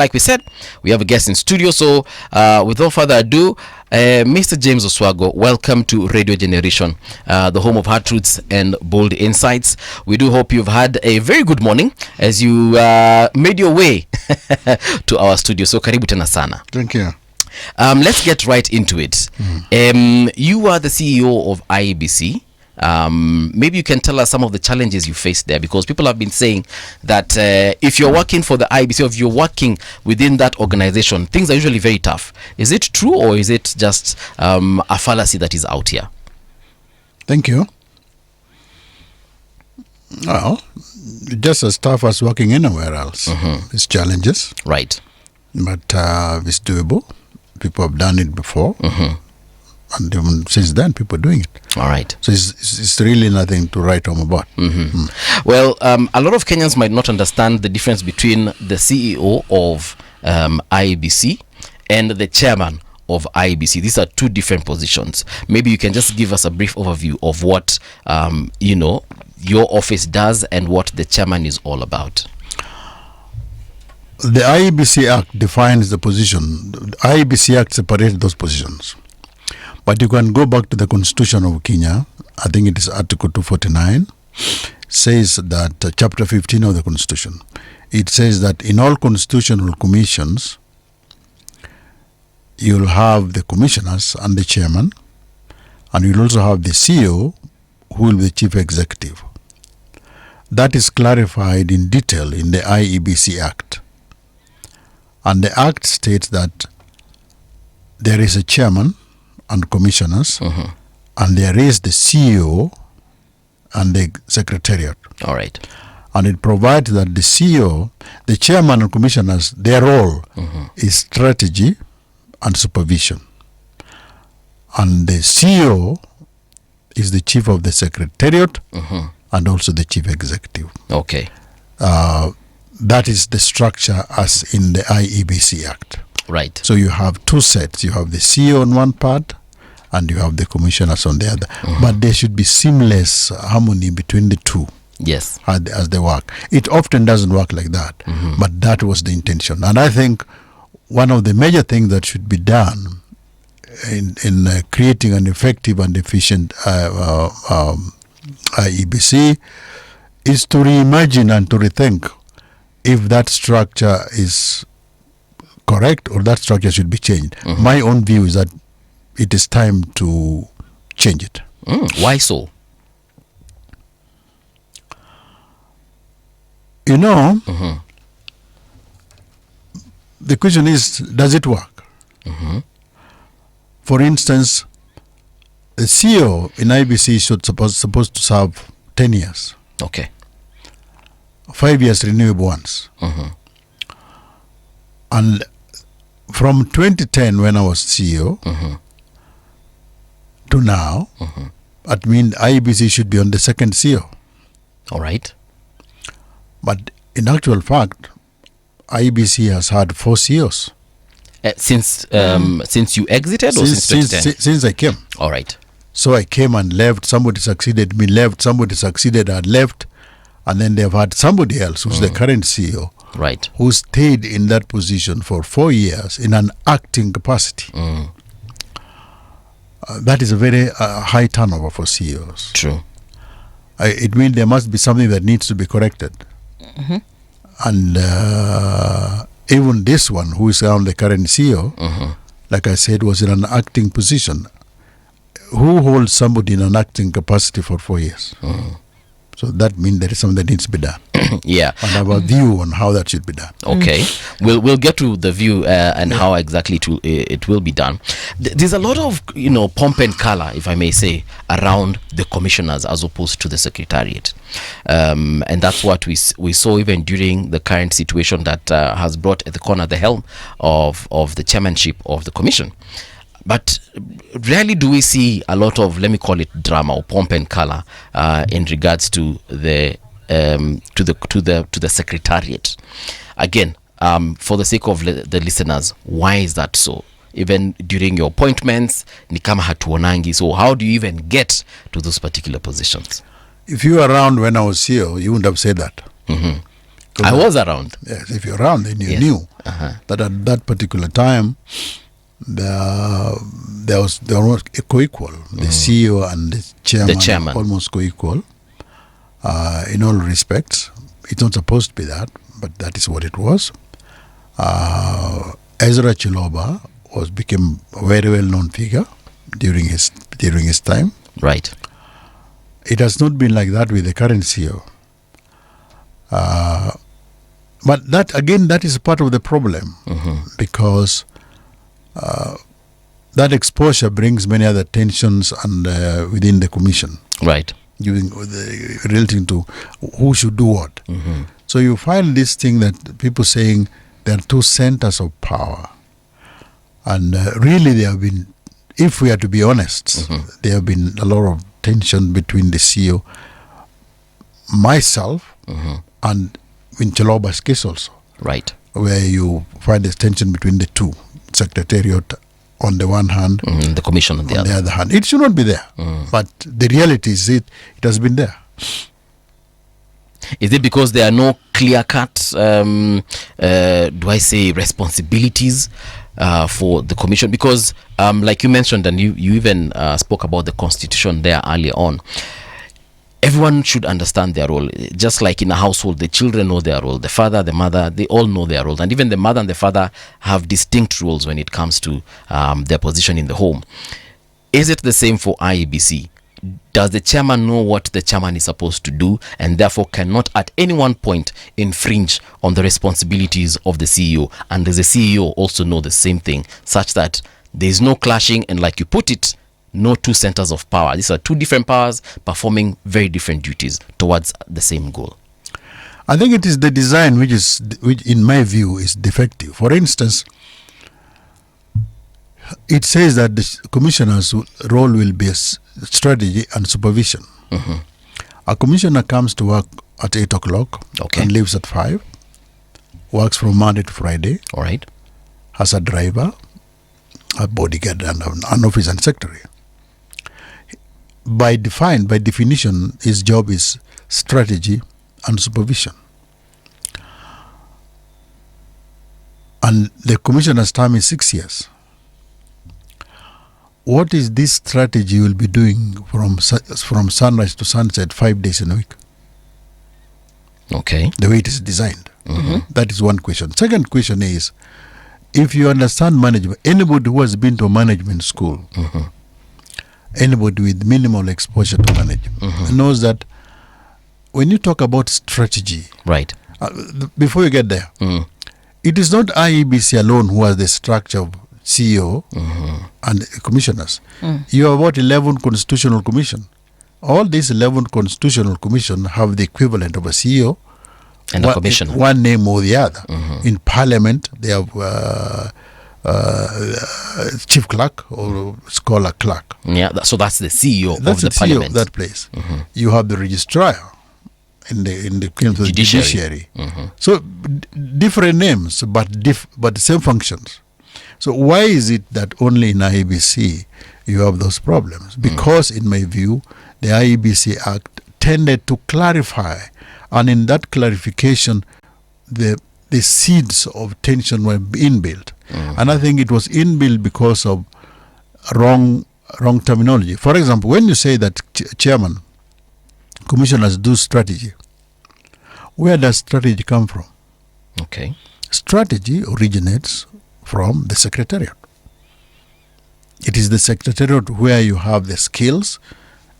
like we said, we have a guest in studio. So with no further ado, Mr. James Oswago, welcome to Radio Generation, the home of hard truths and bold insights. We do hope you've had a very good morning as you made your way to our studio. So karibu tena sana. Thank you. Let's get right into it. You are the CEO of IEBC. Maybe you can tell us some of the challenges you faced there, because people have been saying that if you're working for the IEBC, or if you're working within that organization, things are usually very tough. Is it true, or is it just a fallacy that is out here? Thank you. Well, just as tough as working anywhere else. It's challenges. Right. But it's doable. People have done it before. And even since then, people are doing it. All right. So it's really nothing to write home about. Well, a lot of Kenyans might not understand the difference between the CEO of IEBC and the chairman of IEBC. These are two different positions. Maybe you can just give us a brief overview of what your office does and what the chairman is all about. The IEBC Act defines the position. The IEBC Act separates those positions. But you can go back to the Constitution of Kenya. I think it is Article 249, says that Chapter 15 of the Constitution. It says that in all constitutional commissions, you'll have the commissioners and the chairman, and you'll also have the CEO, who will be the chief executive. That is clarified in detail in the IEBC Act. And the Act states that there is a chairman and commissioners, and there is the CEO and the secretariat. All right. And it provides that the CEO, the chairman and commissioners, their role is strategy and supervision. And the CEO is the chief of the secretariat and also the chief executive. Okay. That is the structure as in the IEBC Act. Right. So you have two sets. You have the CEO on one part and you have the commissioners on the other. But there should be seamless harmony between the two. Yes. As they work. It often doesn't work like that. But that was the intention. And I think one of the major things that should be done in creating an effective and efficient IEBC is to reimagine and to rethink if that structure is correct or that structure should be changed. My own view is that it is time to change it. Why so? The question is, does it work? For instance, the CEO in IBC should supposed to serve 10 years. Okay. 5 years renewable once. And from 2010, when I was CEO, to now, that means IEBC should be on the second CEO. All right. But in actual fact, IEBC has had 4 CEOs. Since you exited, or since 2010? Since I came. All right. So I came and left. Somebody succeeded me, left. Somebody succeeded and left. And then they've had somebody else who's the current CEO. Right. Who stayed in that position for 4 years in an acting capacity. That is a very high turnover for CEOs. True. It means there must be something that needs to be corrected. And even this one, who is now the current CEO, like I said, was in an acting position. Who holds somebody in an acting capacity for 4 years? So that means there is something that needs to be done. Yeah. And I have a view on how that should be done. Okay. We'll get to the view and how exactly it will be done. There's a lot of pomp and color, if I may say, around the commissioners as opposed to the secretariat, and that's what we saw even during the current situation that has brought at the corner the helm of the chairmanship of the commission. But rarely do we see a lot of, let me call it, drama or pomp and color in regards to the secretariat. Again, for the sake of the listeners, why is that so? Even during your appointments, ni kama hatuonangi. So how do you even get to those particular positions? If you were around when I was CEO, you wouldn't have said that. I was around. Yes, if you're around, then you Yes. knew that at that particular time, they were co-equal. The CEO and the chairman, almost co-equal. In all respects, it's not supposed to be that, but that is what it was. Ezra Chiloba became a very well-known figure during his time. Right. It has not been like that with the current CEO. But that is part of the problem, because that exposure brings many other tensions and within the commission. Right. Relating to who should do what. So you find this thing that people saying there are two centers of power. And really there have been, if we are to be honest, there have been a lot of tension between the CEO, myself, and in Chiloba's case also. Right. Where you find this tension between the two, Secretariat on the one hand, the commission on the other hand. It should not be there. But the reality is it has been there. Is it because there are no clear-cut, responsibilities for the commission? Because like you mentioned, and you even spoke about the constitution there earlier on, everyone should understand their role. Just like in a household, the children know their role. The father, the mother, they all know their role. And even the mother and the father have distinct roles when it comes to their position in the home. Is it the same for IEBC? Does the chairman know what the chairman is supposed to do, and therefore cannot at any one point infringe on the responsibilities of the CEO? And does the CEO also know the same thing, such that there is no clashing, and like you put it, no two centers of power? These are two different powers performing very different duties towards the same goal. I think it is the design which in my view is defective. For instance, it says that the commissioner's role will be strategy and supervision. A commissioner comes to work at 8 o'clock and leaves at 5, works from Monday to Friday, all right, has a driver, a bodyguard, and an office and secretary. By definition, his job is strategy and supervision. And the commissioner's term is 6 years. What is this strategy will be doing from sunrise to sunset 5 days in a week? Okay. The way it is designed. That is one question. Second question is, if you understand management, anybody who has been to a management school, anybody with minimal exposure to management knows that when you talk about strategy, right? Before you get there, it is not IEBC alone who has the structure of CEO and commissioners. You have about 11 constitutional commission. All these 11 constitutional commission have the equivalent of a CEO and a commissioner, one name or the other. In Parliament, they have chief clerk or scholar clerk. Yeah, so that's the CEO that's of the CEO Parliament. Of that place. You have the registrar in the judiciary. So different names, but the same functions. So why is it that only in IEBC you have those problems? Because in my view, the IEBC Act tended to clarify, and in that clarification, the seeds of tension were inbuilt. And I think it was inbuilt because of wrong terminology. For example, when you say that chairman, commissioners do strategy, where does strategy come from? Okay. Strategy originates from the secretariat. It is the secretariat where you have the skills.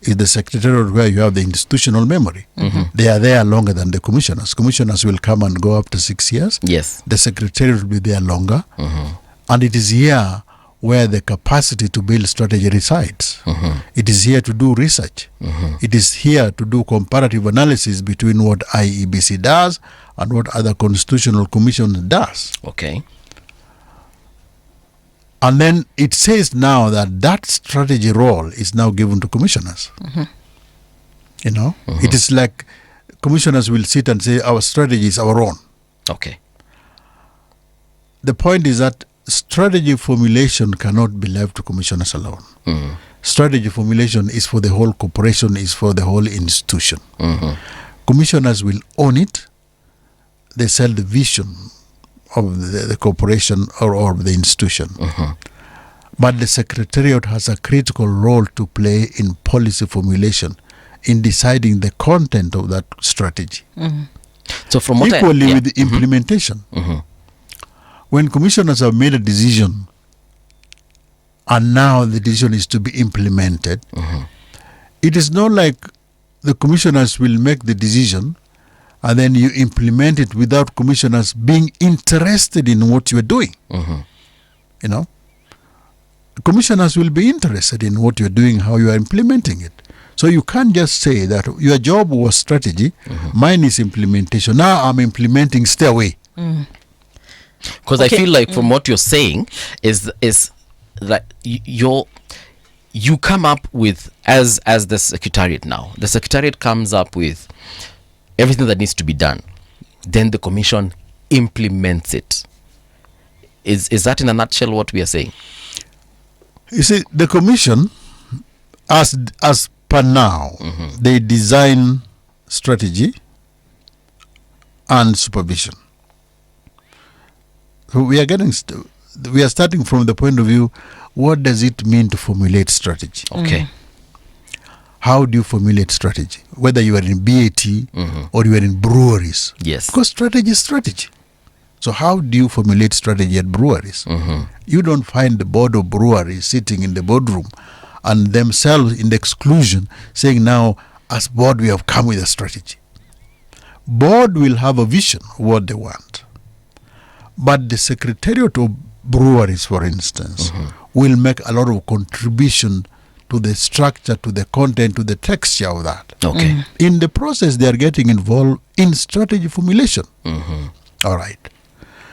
It's the secretariat where you have the institutional memory. They are there longer than the commissioners. Commissioners will come and go up to 6 years. Yes. The secretariat will be there longer. And it is here where the capacity to build strategy resides. It is here to do research. It is here to do comparative analysis between what IEBC does and what other constitutional commission does. Okay. And then it says now that strategy role is now given to commissioners. You know, it is like commissioners will sit and say our strategy is our own. Okay. The point is that strategy formulation cannot be left to commissioners alone. Strategy formulation is for the whole corporation, is for the whole institution. Commissioners will own it, they sell the vision of the corporation or the institution. But the Secretariat has a critical role to play in policy formulation, in deciding the content of that strategy. So from what equally with the implementation, when commissioners have made a decision and now the decision is to be implemented, it is not like the commissioners will make the decision and then you implement it without commissioners being interested in what you are doing. You know, commissioners will be interested in what you are doing, how you are implementing it. So you can't just say that your job was strategy, mine is implementation. Now I'm implementing, stay away. Because I feel like from what you're saying is that you come up with, as the Secretariat now, the Secretariat comes up with everything that needs to be done. Then the Commission implements it. Is that in a nutshell what we are saying? You see, the Commission, as per now, they design strategy and supervision. So we are starting from the point of view, what does it mean to formulate strategy? Okay. How do you formulate strategy? Whether you are in BAT or you are in breweries. Yes. Because strategy is strategy. So how do you formulate strategy at breweries? You don't find the board of breweries sitting in the boardroom and themselves in the exclusion saying, now as board we have come with a strategy. Board will have a vision of what they want. But the Secretariat of Breweries, for instance, will make a lot of contribution to the structure, to the content, to the texture of that. Okay. In the process, they are getting involved in strategy formulation. All right.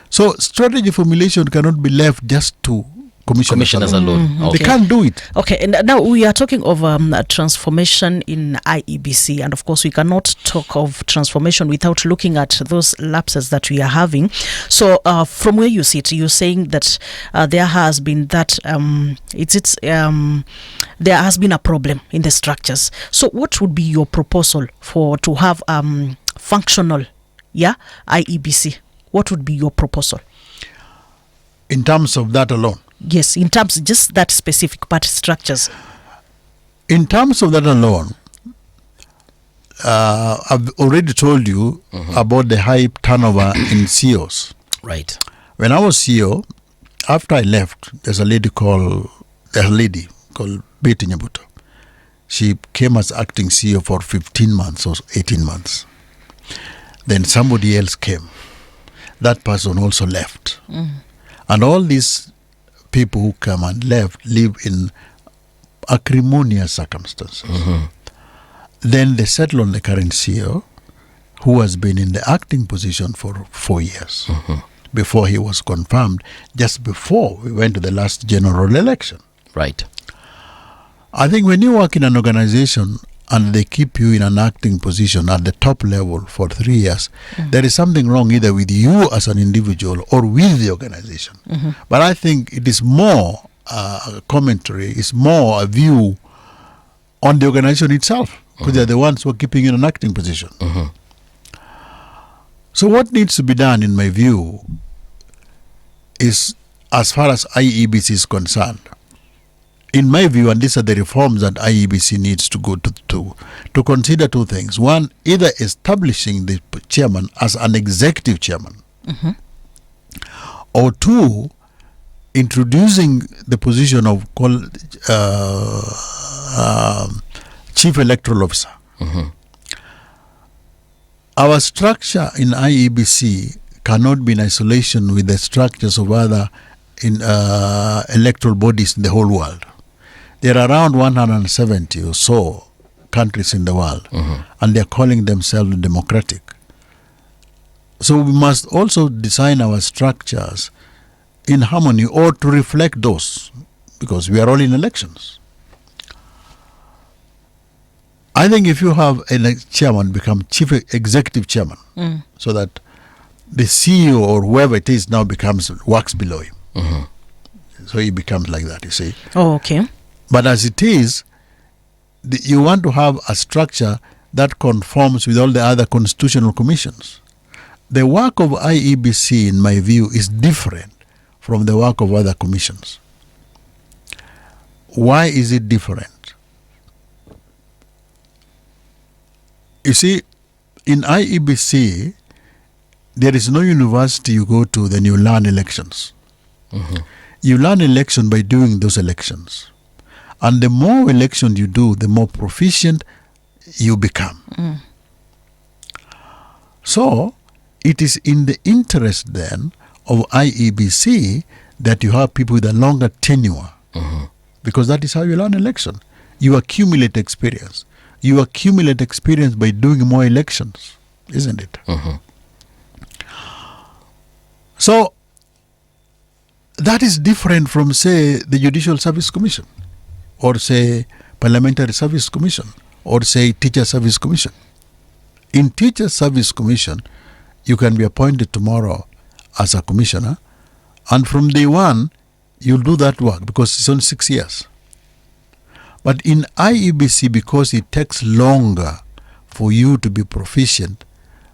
So strategy formulation cannot be left just to commissioners alone. They can't do it. Okay, and now we are talking of a transformation in IEBC, and of course we cannot talk of transformation without looking at those lapses that we are having. So from where you sit, you're saying that there has been that there has been a problem in the structures. So what would be your proposal to have functional IEBC? What would be your proposal? In terms of that alone? Yes, in terms just that specific part, structures. In terms of that alone, I've already told you about the high turnover in CEOs. Right. When I was CEO, after I left, there's a lady called Betty Nyabuto. She came as acting CEO for 15 months or 18 months. Then somebody else came. That person also left. And all these people who come and left live in acrimonious circumstances. Then they settle on the current CEO, who has been in the acting position for 4 years before he was confirmed, just before we went to the last general election. Right. I think when you work in an organization and they keep you in an acting position at the top level for 3 years, there is something wrong either with you as an individual or with the organization. But I think it is more a commentary, it's more a view on the organization itself, because they're the ones who are keeping you in an acting position. So what needs to be done, in my view, is, as far as IEBC is concerned, in my view, and these are the reforms that IEBC needs to go to consider two things. One, either establishing the chairman as an executive chairman, or two, introducing the position of chief electoral officer. Our structure in IEBC cannot be in isolation with the structures of other electoral bodies in the whole world. There are around 170 or so countries in the world, and they are calling themselves democratic. So we must also design our structures in harmony or to reflect those, because we are all in elections. I think if you have a chairman become chief executive chairman, so that the CEO or whoever it is now works below him. So he becomes like that, you see. Oh, okay. But as it is, you want to have a structure that conforms with all the other constitutional commissions. the work of IEBC, in my view, is different from the work of other commissions. Why is it different? You see, in IEBC, there is no university you go to, then you learn elections. You learn election by doing those elections. And the more elections you do, the more proficient you become. So, it is in the interest then of IEBC that you have people with a longer tenure. Because that is how you learn election. You accumulate experience. You accumulate experience by doing more elections, isn't it? So, that is different from, say, the Judicial Service Commission, or say, Parliamentary Service Commission, or say, Teacher Service Commission. In Teacher Service Commission, you can be appointed tomorrow as a commissioner, and from day one, you'll do that work because it's only 6 years. But in IEBC, because it takes longer for you to be proficient,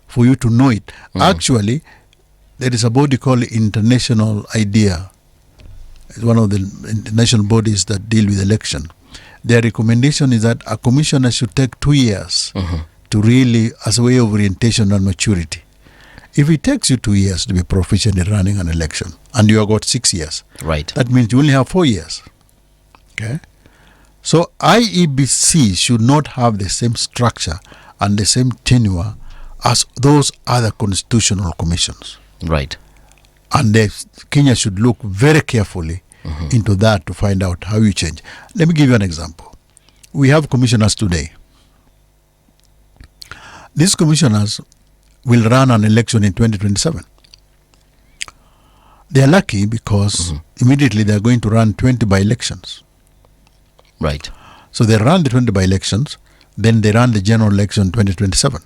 for you to know it, actually, there is a body called International IDEA. It's one of the international bodies that deal with election. Their recommendation is that a commissioner should take 2 years to really, as a way of orientation and maturity. If it takes you 2 years to be proficient in running an election, and you have got 6 years, Right. that means you only have 4 years. Okay? So IEBC should not have the same structure and the same tenure as those other constitutional commissions. Right. And Kenya should look very carefully into that to find out how you change. Let me give you an example. We have commissioners today. These commissioners will run an election in 2027. They are lucky because immediately they are going to run 20 by-elections. Right. So they run the 20 by-elections, then they run the general election 2027.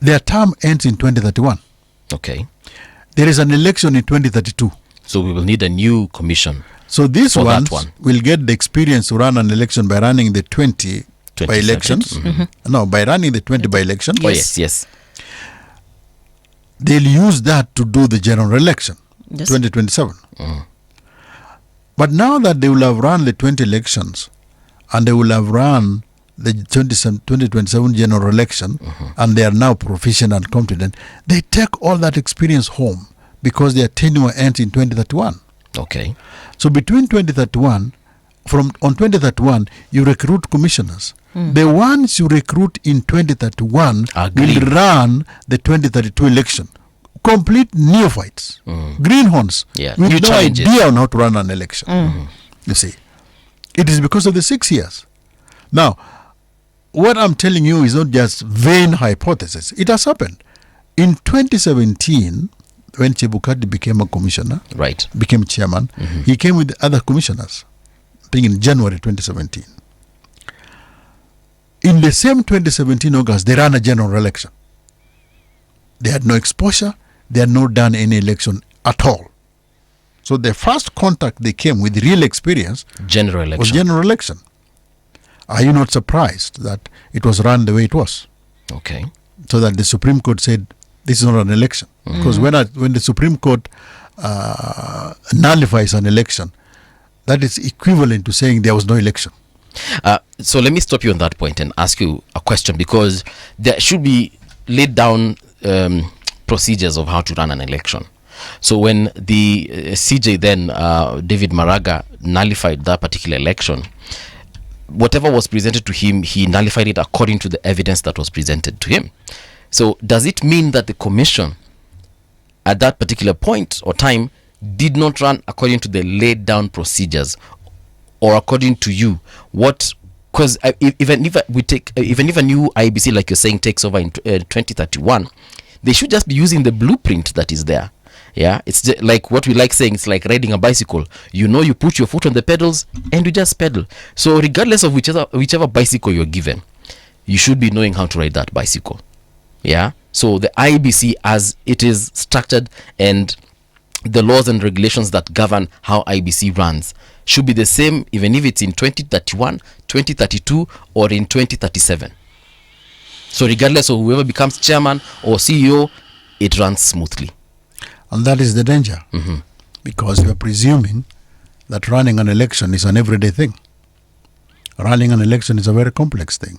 Their term ends in 2031. Okay. There is an election in 2032. So we will need a new commission. So these For that ones one. will get the experience to run an election by running the 20 by-elections. No, by running the 20 by-elections. Oh, yes. They'll use that to do the general election, Yes. 2027. But now that they will have run the 20 elections and they will have run the 2027 general election and they are now proficient and competent, they take all that experience home because their tenure ends in 2031. Okay. So between 2031, on 2031, you recruit commissioners. The ones you recruit in 2031 Agree. will run the 2032 election. Complete neophytes, greenhorns, Yeah, with new no challenges. idea on how to run an election. You see, it is because of the 6 years. Now, what I'm telling you is not just vain hypothesis. It has happened. In 2017, when Chebukati became a commissioner, Right. became chairman, he came with other commissioners, I think in January 2017. In the same 2017 August, they ran a general election. They had no exposure. They had not done any election at all. So the first contact they came with real experience General was election. general election. Are you not surprised that it was run the way it was? Okay. So that the Supreme Court said this is not an election. Because when the Supreme Court nullifies an election, that is equivalent to saying there was no election. So let me stop you on that point and ask you a question, because there should be laid down procedures of how to run an election. So when the CJ then, David Maraga, nullified that particular election, whatever was presented to him, he nullified it according to the evidence that was presented to him. So does it mean that the commission at that particular point or time did not run according to the laid down procedures, or according to you, what? Because even if a new IEBC, like you're saying, takes over in 2031, they should just be using the blueprint that is there. Yeah, it's just like what we like saying, it's like riding a bicycle. You know, you put your foot on the pedals and you just pedal. So regardless of whichever bicycle you're given, you should be knowing how to ride that bicycle. Yeah. So the IEBC, as it is structured, and the laws and regulations that govern how IEBC runs should be the same, even if it's in 2031, 2032, or in 2037. So regardless of whoever becomes chairman or CEO, it runs smoothly. And that is the danger. Because you are presuming that running an election is an everyday thing. Running an election is a very complex thing.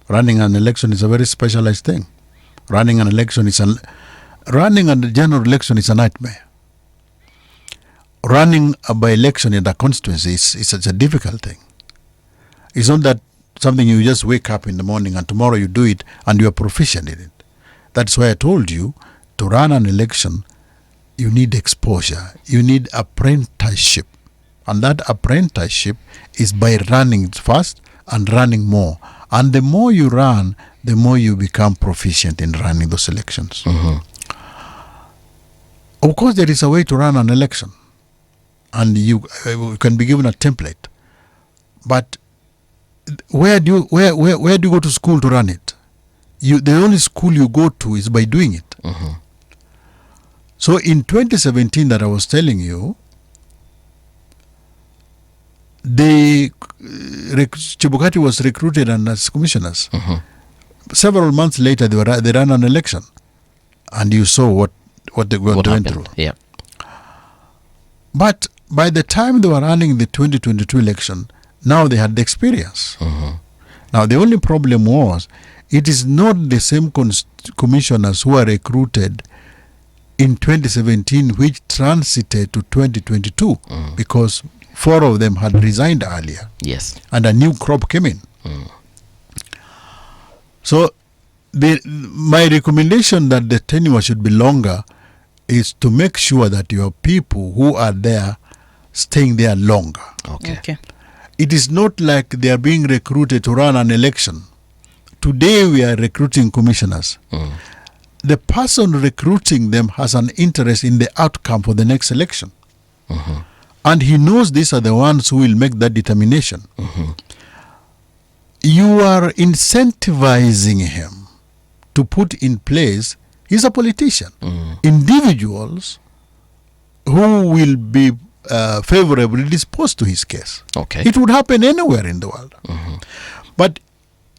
Running an election is a very specialized thing. Running a general election is a nightmare. Running a by-election in the constituency is such a difficult thing. It's not that something you just wake up in the morning and tomorrow you do it and you are proficient in it. That's why I told you, to run an election, you need exposure. You need apprenticeship. And that apprenticeship is by running fast and running more. And the more you run, the more you become proficient in running those elections. Of course, there is a way to run an election. And you can be given a template. But where do you go to school to run it? The only school you go to is by doing it. So in 2017 that I was telling you, Chebukati was recruited as commissioners. Several months later, they ran an election, and you saw what they went through. Yeah. But by the time they were running the 2022 election, now they had the experience. Now the only problem was, it is not the same commissioners who are recruited in 2017 which transited to 2022 because 4 of them had resigned earlier. Yes. And a new crop came in. So my recommendation that the tenure should be longer is to make sure that your people who are there staying there longer. Okay. It is not like they are being recruited to run an election. Today we are recruiting commissioners. The person recruiting them has an interest in the outcome for the next election. And he knows these are the ones who will make that determination. You are incentivizing him to put in place, he's a politician, individuals who will be favorably disposed to his case. Okay. It would happen anywhere in the world. But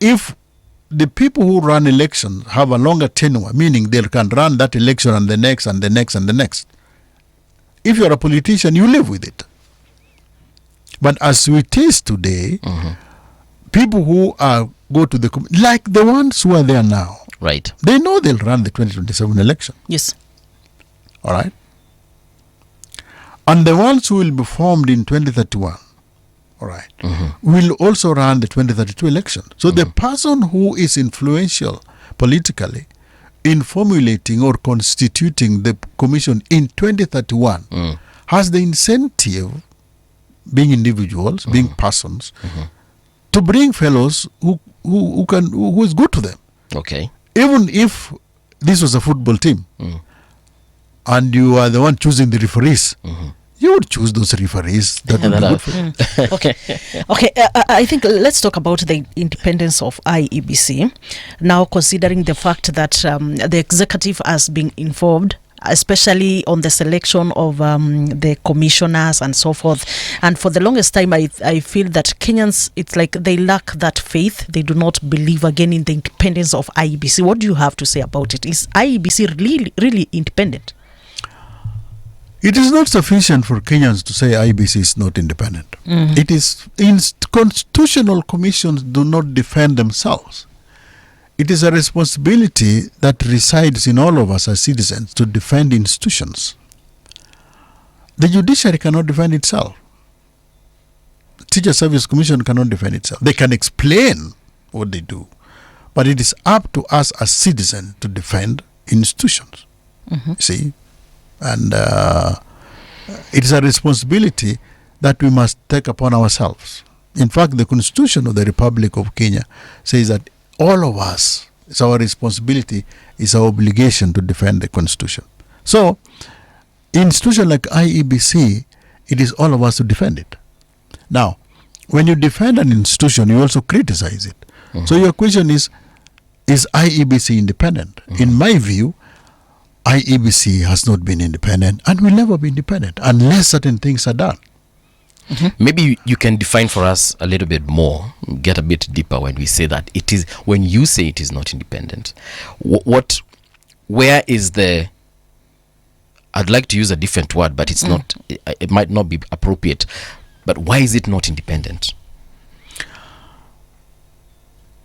if the people who run elections have a longer tenure, meaning they can run that election and the next and the next and the next, if you're a politician, you live with it. But as it is today, people who go to the like the ones who are there now, right? They know they'll run the 2027 election. Yes. All right. And the ones who will be formed in 2031, all right, will also run the 2032 election. So the person who is influential politically in formulating or constituting the commission in 2031 has the incentive, being individuals, being persons, to bring fellows who is good to them. Okay. Even if this was a football team and you are the one choosing the referees, you would choose those referees that would be good for you. Okay. I think let's talk about the independence of IEBC. Now, considering the fact that the executive has been involved, especially on the selection of the commissioners and so forth. And for the longest time, I feel that Kenyans, it's like they lack that faith. They do not believe again in the independence of IEBC. What do you have to say about it? Is IEBC really independent? It is not sufficient for Kenyans to say IEBC is not independent. It is constitutional commissions do not defend themselves. It is a responsibility that resides in all of us as citizens to defend institutions. The judiciary cannot defend itself. Teacher Service Commission cannot defend itself. They can explain what they do, but it is up to us as citizens to defend institutions. See? And it is a responsibility that we must take upon ourselves. In fact, the Constitution of the Republic of Kenya says that all of us, it's our responsibility, it's our obligation to defend the Constitution. So, institution like IEBC, it is all of us to defend it. Now, when you defend an institution, you also criticize it. So your question is IEBC independent? In my view, IEBC has not been independent and will never be independent unless certain things are done. Maybe you can define for us a little bit more, get a bit deeper when we say that it is, when you say it is not independent. Where is the, I'd like to use a different word, but it's not, it might not be appropriate, but why is it not independent?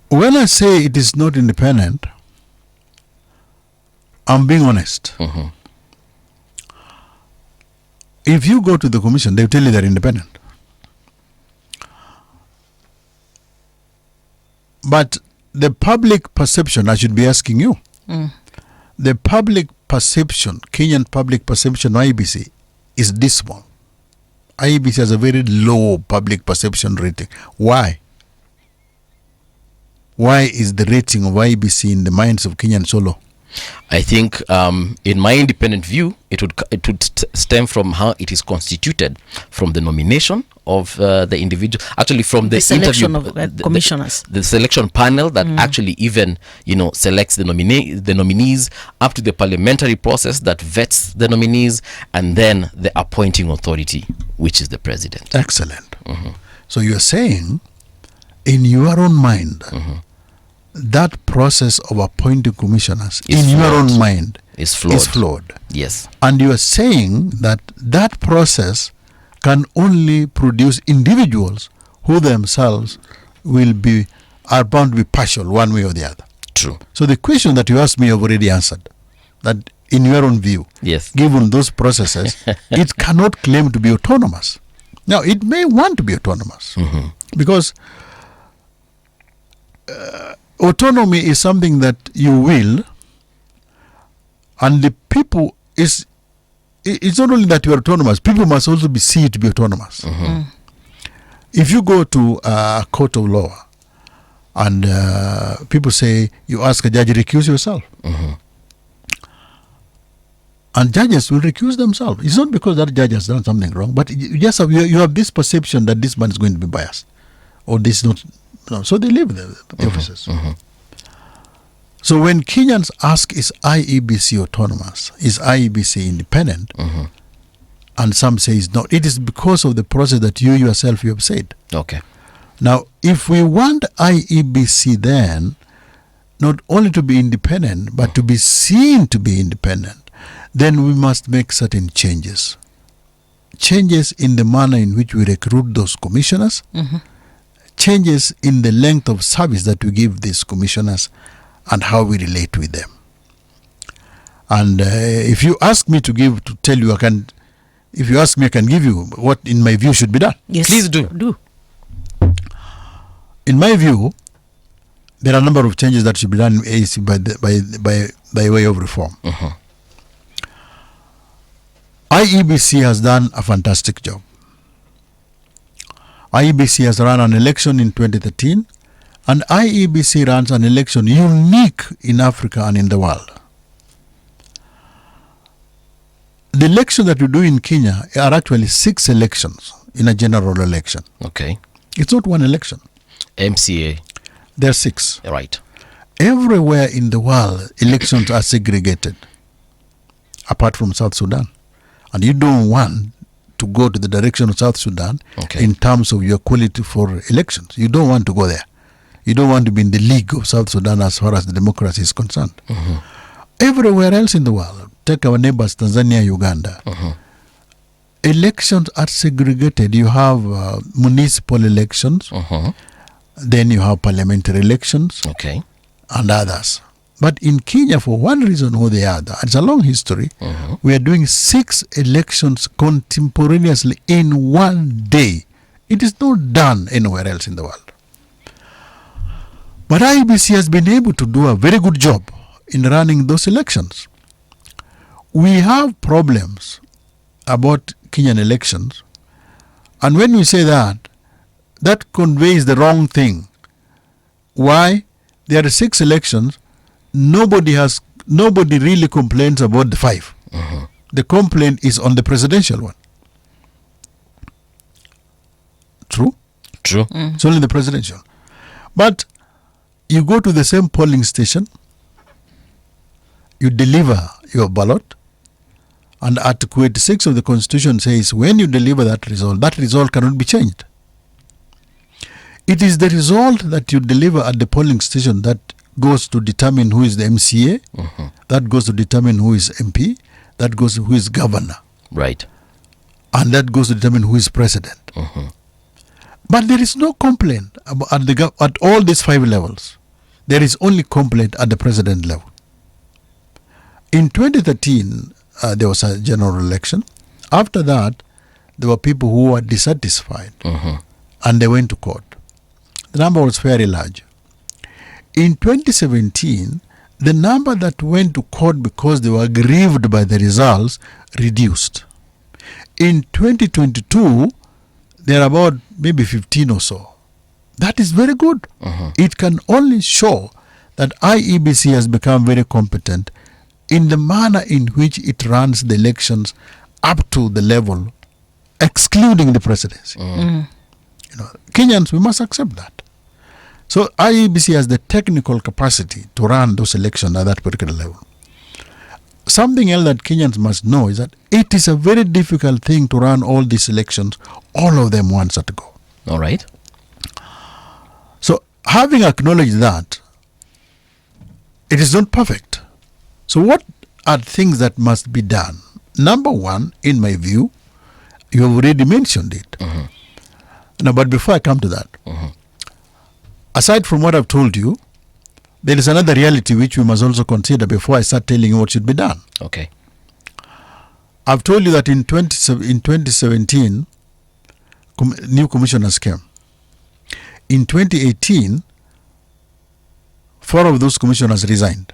When I say it is not independent, I'm being honest. If you go to the commission, they'll tell you they're independent. But the public perception, I should be asking you, the public perception, Kenyan public perception, IEBC, is dismal. IEBC has a very low public perception rating. Why? Why is the rating of IEBC in the minds of Kenyans so low? I think, in my independent view, it would stem from how it is constituted, from the nomination of the individual, actually from the selection interview, of commissioners, the selection panel that actually even selects the nominees, up to the parliamentary process that vets the nominees, and then the appointing authority, which is the president. Excellent. So you are saying, in your own mind, that process of appointing commissioners Is in flawed. your own mind Is flawed. is flawed. Yes. And you are saying that that process can only produce individuals who themselves are bound to be partial one way or the other. True. So the question that you asked me, I've already answered. That in your own view, Yes. given those processes, it cannot claim to be autonomous. Now, it may want to be autonomous because autonomy is something that you will, and the people it's not only that you are autonomous, people must also be seen to be autonomous. If you go to a court of law and people say, you ask a judge, recuse yourself. And judges will recuse themselves. It's not because that judge has done something wrong, but you just you have this perception that this man is going to be biased, or this is not. No, so they leave the offices. So when Kenyans ask, is IEBC autonomous? Is IEBC independent? And some say it's not. It is because of the process that you yourself have said. Okay. Now, if we want IEBC then not only to be independent, but to be seen to be independent, then we must make certain changes. Changes in the manner in which we recruit those commissioners, changes in the length of service that we give these commissioners, and how we relate with them. And if you ask me to tell you, if you ask me, I can give you what in my view should be done. Yes, Please do. In my view, there are a number of changes that should be done in AEC by way of reform. IEBC has done a fantastic job. IEBC has run an election in 2013, and IEBC runs an election unique in Africa and in the world. The election that we do in Kenya are actually 6 elections in a general election. Okay. It's not one election. MCA. There are 6. Right. Everywhere in the world, elections are segregated, apart from South Sudan. And you don't want to go to the direction of South Sudan in terms of your quality for elections. You don't want to go there. You don't want to be in the league of South Sudan as far as the democracy is concerned. Everywhere else in the world, take our neighbors, Tanzania, Uganda, elections are segregated. You have municipal elections, then you have parliamentary elections, and others. But in Kenya, for one reason or the other, it's a long history, we are doing 6 elections contemporaneously in one day. It is not done anywhere else in the world. But IEBC has been able to do a very good job in running those elections. We have problems about Kenyan elections, and when we say that, that conveys the wrong thing. Why? There are 6 elections. Nobody really complains about the 5. The complaint is on the presidential one. True? True. It's only the presidential. But you go to the same polling station, you deliver your ballot, And Article 86 of the Constitution says when you deliver that result cannot be changed. It is the result that you deliver at the polling station that goes to determine who is the MCA, that goes to determine who is MP, that goes to who is governor. Right. And that goes to determine who is president. But there is no complaint at all these 5 levels. There is only complaint at the president level. In 2013, there was a general election. After that, there were people who were dissatisfied and they went to court. The number was very large. In 2017, the number that went to court because they were aggrieved by the results reduced. In 2022, there are about maybe 15 or so. That is very good. It can only show that IEBC has become very competent in the manner in which it runs the elections up to the level, excluding the presidency. Kenyans, we must accept that. So IEBC has the technical capacity to run those elections at that particular level. Something else that Kenyans must know is that it is a very difficult thing to run all these elections, all of them once at a go. All right. So having acknowledged that, it is not perfect. So what are things that must be done? Number one, in my view, you have already mentioned it. Now, but before I come to that, aside from what I've told you, there is another reality which we must also consider before I start telling you what should be done. Okay. I've told you that in 2017, new commissioners came. In 2018, 4 of those commissioners resigned.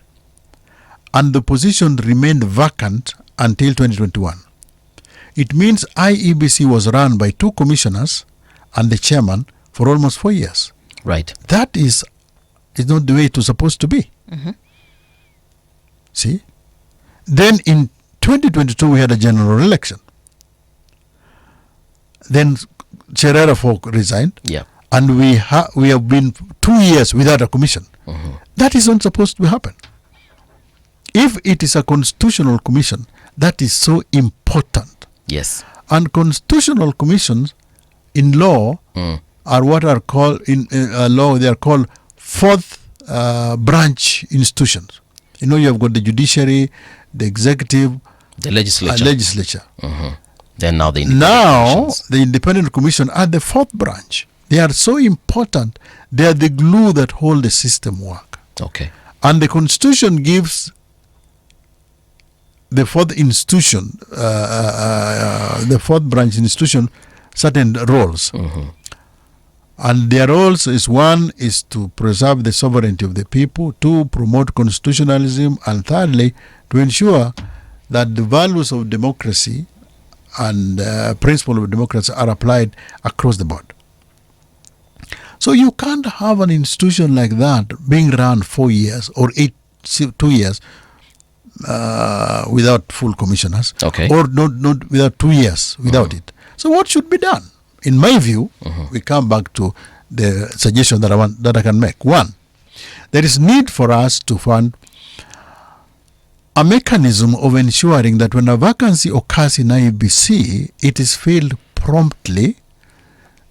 And the position remained vacant until 2021. It means IEBC was run by 2 commissioners and the chairman for almost 4 years. Right. That is not the way it was supposed to be. See? Then in 2022, we had a general election. Then Cherera Folk resigned. Yeah. And we have been 2 years without a commission. That is not supposed to happen. If it is a constitutional commission, that is so important. Yes. And constitutional commissions in law are what are called, in law, they are called 4th branch institutions. You have got the judiciary, the executive, the legislature. Legislature. Then now the independent commission are the 4th branch. They are so important. They are the glue that hold the system work. Okay. And the Constitution gives the 4th institution, the 4th branch institution, certain roles. And their roles is 1 is to preserve the sovereignty of the people, 2, promote constitutionalism, and thirdly, to ensure that the values of democracy and principle of democracy are applied across the board. So you can't have an institution like that being run 4 years or 2 years without full commissioners, or not without 2 years without it. So what should be done? In my view, we come back to the suggestion that I can make. 1, there is need for us to fund a mechanism of ensuring that when a vacancy occurs in IEBC, it is filled promptly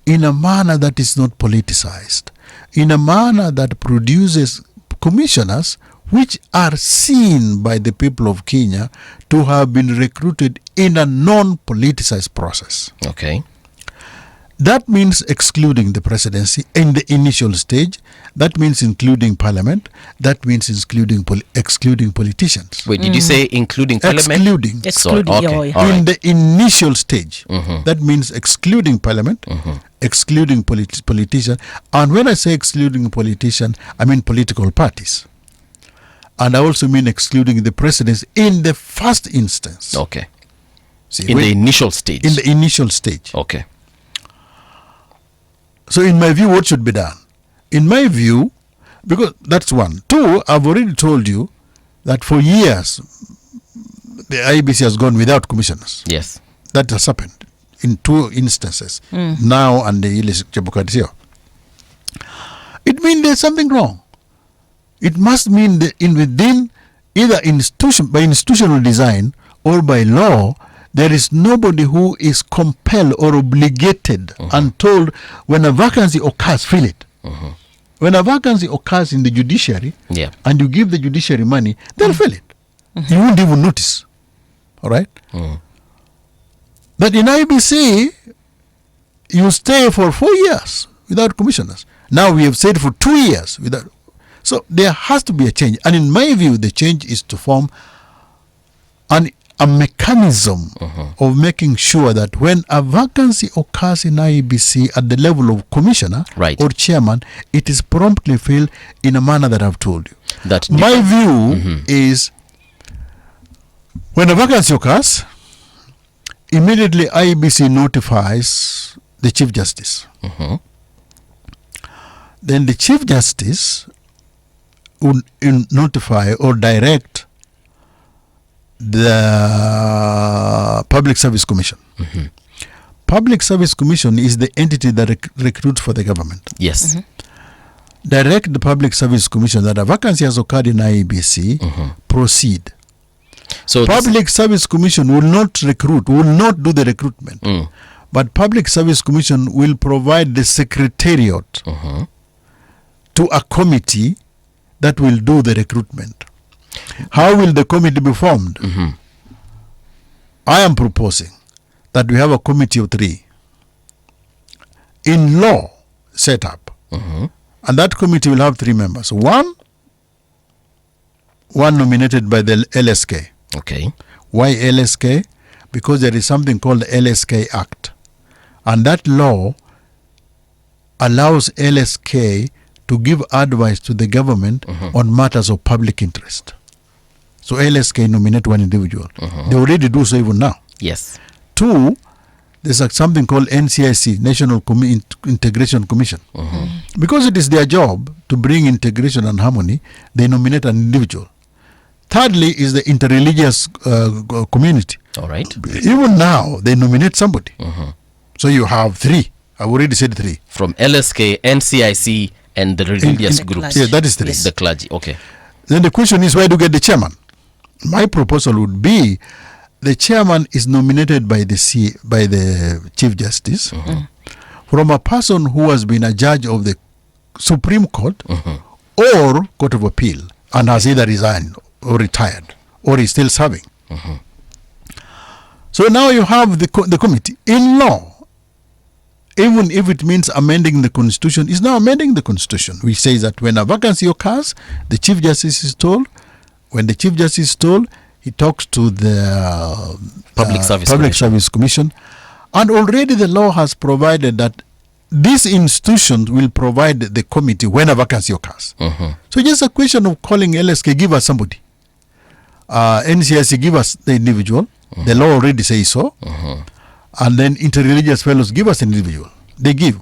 in a manner that is not politicized, in a manner that produces commissioners which are seen by the people of Kenya to have been recruited in a non-politicized process. Okay. That means excluding the presidency in the initial stage. That means including parliament. That means excluding politicians. Wait, did you say including parliament? Excluding. Okay. In the initial stage. That means excluding parliament, excluding politicians. And when I say excluding politicians, I mean political parties. And I also mean excluding the presidency in the first instance. Okay. See, in the initial stage. In the initial stage. Okay. So in my view, what should be done? In my view, because that's 1. 2, I've already told you that for years, the IEBC has gone without commissioners. Yes. That has happened in 2 instances, now and the Chebukadisio. It means there's something wrong. It must mean that within either by institutional design or by law, there is nobody who is compelled or obligated and told when a vacancy occurs, fill it. When a vacancy occurs in the judiciary and you give the judiciary money, they'll fill it. You won't even notice. All right? But in IEBC, you stay for 4 years without commissioners. Now we have said for 2 years without. So there has to be a change. And in my view, the change is to form a mechanism of making sure that when a vacancy occurs in IEBC at the level of commissioner or chairman, it is promptly filled in a manner that I've told you. My view is when a vacancy occurs, immediately IEBC notifies the Chief Justice. Then the Chief Justice would notify or direct the Public Service Commission. Public Service Commission is the entity that recruits for the government. Yes. Direct the Public Service Commission that a vacancy has occurred in IEBC, proceed. So Public Service Commission will not recruit, will not do the recruitment. But Public Service Commission will provide the secretariat to a committee that will do the recruitment. How will the committee be formed? I am proposing that we have a committee of 3 in law set up. And that committee will have 3 members. One nominated by the LSK. Okay. Why LSK? Because there is something called the LSK Act. And that law allows LSK to give advice to the government on matters of public interest. So LSK nominate one individual. They already do so even now. Yes. 2, there's something called NCIC, National Integration Commission. Because it is their job to bring integration and harmony, they nominate an individual. Thirdly is the interreligious community. All right. Even now, they nominate somebody. So you have 3. I've already said 3. From LSK, NCIC, and the religious groups. Yeah, that is 3. The clergy, okay. Then the question is, where do you get the chairman? My proposal would be the chairman is nominated by the Chief Justice from a person who has been a judge of the Supreme Court or Court of Appeal and has either resigned or retired or is still serving. So now you have the committee. In law, even if it means amending the constitution, is now amending the constitution, which says that when a vacancy occurs, the Chief Justice is told. When the Chief Justice is told, he talks to the Public Service Commission. And already the law has provided that these institutions will provide the committee when a vacancy occurs. So just a question of calling LSK, give us somebody. NCIC, give us the individual. The law already says so. And then interreligious fellows, give us an individual. They give.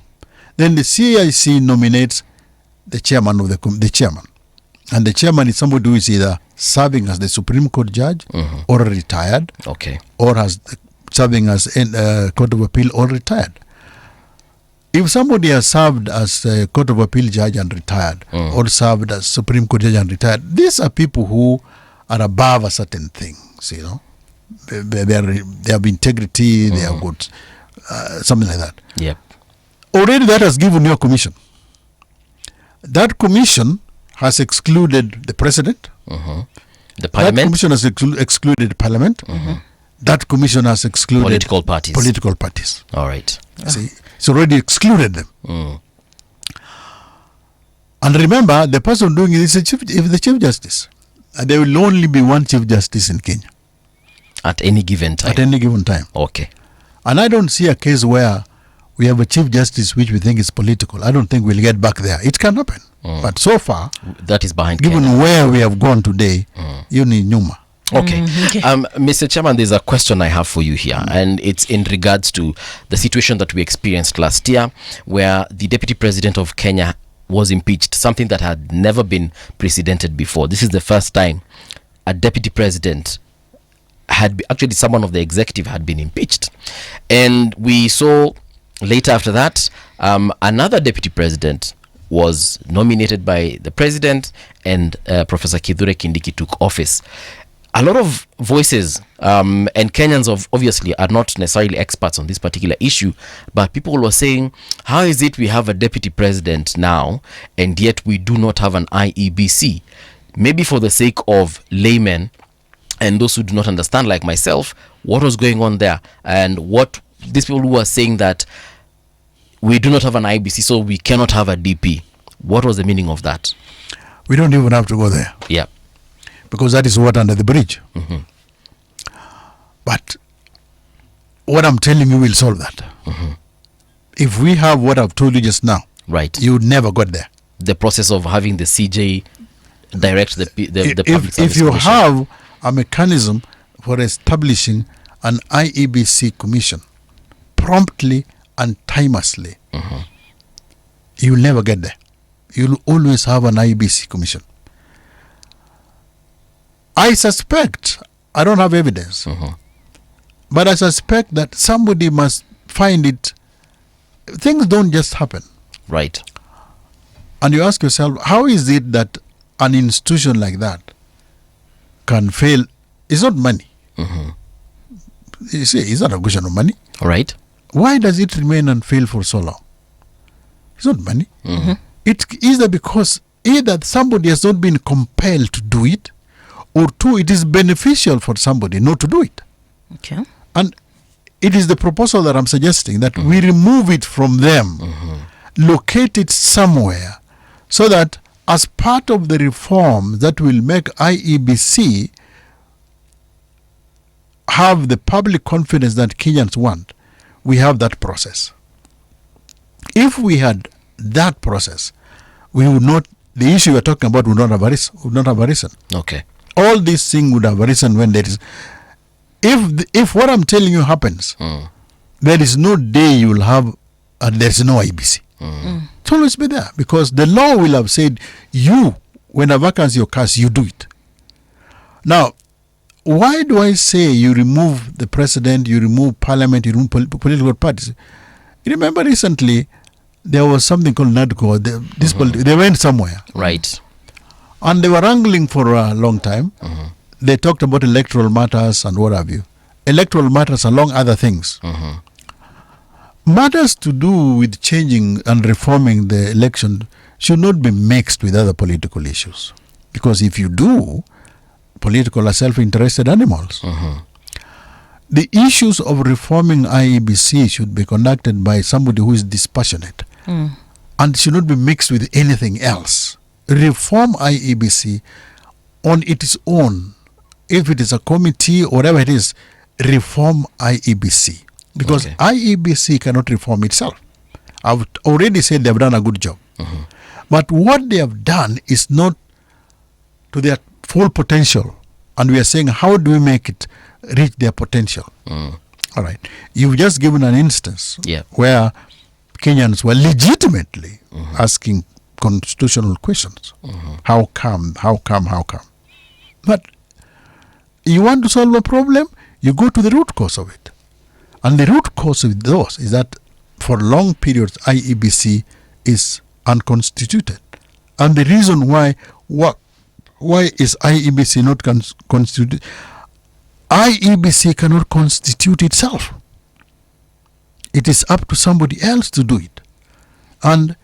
Then the CIC nominates the chairman of the chairman. And the chairman is somebody who is either serving as the Supreme Court judge or retired, or as serving as Court of Appeal or retired. If somebody has served as a Court of Appeal judge and retired, or served as Supreme Court judge and retired, these are people who are above a certain thing. You know, they have integrity, they have got something like that. Yep. Already that has given you a commission. That commission has excluded the president. The parliament. That commission has excluded parliament. That commission has excluded political parties. All right. See, it's already excluded them. And remember, the person doing it is the Chief Justice. And there will only be one Chief Justice in Kenya. At any given time. At any given time. Okay. And I don't see a case where we have a Chief Justice which we think is political. I don't think we'll get back there. It can happen. But so far, that is behind given Kenya. Where we have gone today, you need Nyuma. Okay. Mr. Chairman, there's a question I have for you here, and it's in regards to the situation that we experienced last year, where the Deputy President of Kenya was impeached, something that had never been precedented before. This is the first time a Deputy President actually someone of the executive had been impeached. And we saw later after that, another Deputy President was nominated by the President, and Professor Kithure Kindiki took office. a lot of voices, and Kenyans obviously are not necessarily experts on this particular issue, but people were saying, how is it we have a deputy president now and yet we do not have an IEBC? Maybe for the sake of laymen and those who do not understand, like myself, what was going on there, and what these people who are saying that we do not have an IEBC, so we cannot have a DP. What was the meaning of that? We don't even have to go there. Yeah. Because that is what under the bridge. Mm-hmm. But what I'm telling you will solve that. Mm-hmm. If we have what I've told you just now, Right. you would never got there. The process of having the CJ direct the public service If you commission. have a mechanism for establishing an IEBC commission promptly and timelessly, Mm-hmm. you'll never get there. You'll always have an IEBC commission. I suspect, I don't have evidence, Mm-hmm. but I suspect that somebody must find it. Things don't just happen. Right. And you ask yourself, how is it that an institution like that can fail? It's not money. Mm-hmm. You see, it's not a question of money. Right. Why does it remain and fail for so long? It's not money. Mm-hmm. It's either because either somebody has not been compelled to do it, or two, it is beneficial for somebody not to do it. Okay. And it is the proposal that I'm suggesting that we remove it from them, locate it somewhere, so that as part of the reform that will make IEBC have the public confidence that Kenyans want, we have that process. If we had that process, we would not, the issue we're talking about would not have arisen. Okay. All these things would have arisen when there is, if what I'm telling you happens, there is no day you will have, there's no IEBC. It's always be there, because the law will have said, you, when a vacancy occurs, you do it. Now, why do I say you remove the president, you remove parliament, you remove political parties? You remember recently, there was something called NADCO. They went somewhere. Right. And they were wrangling for a long time. They talked about electoral matters and what have you. Electoral matters along other things. Matters to do with changing and reforming the election should not be mixed with other political issues. Because if you do, political are self-interested animals. The issues of reforming IEBC should be conducted by somebody who is dispassionate and should not be mixed with anything else. Reform IEBC on its own. If it is a committee or whatever it is, reform IEBC. Because IEBC cannot reform itself. I've already said they've done a good job. But what they have done is not to their full potential. And we are saying, how do we make it reach their potential? All right. You've just given an instance where Kenyans were legitimately asking constitutional questions. How come? But you want to solve a problem, you go to the root cause of it. And the root cause of those is that for long periods, IEBC is unconstituted. And the reason why is IEBC not constituted? IEBC cannot constitute itself. It is up to somebody else to do it. And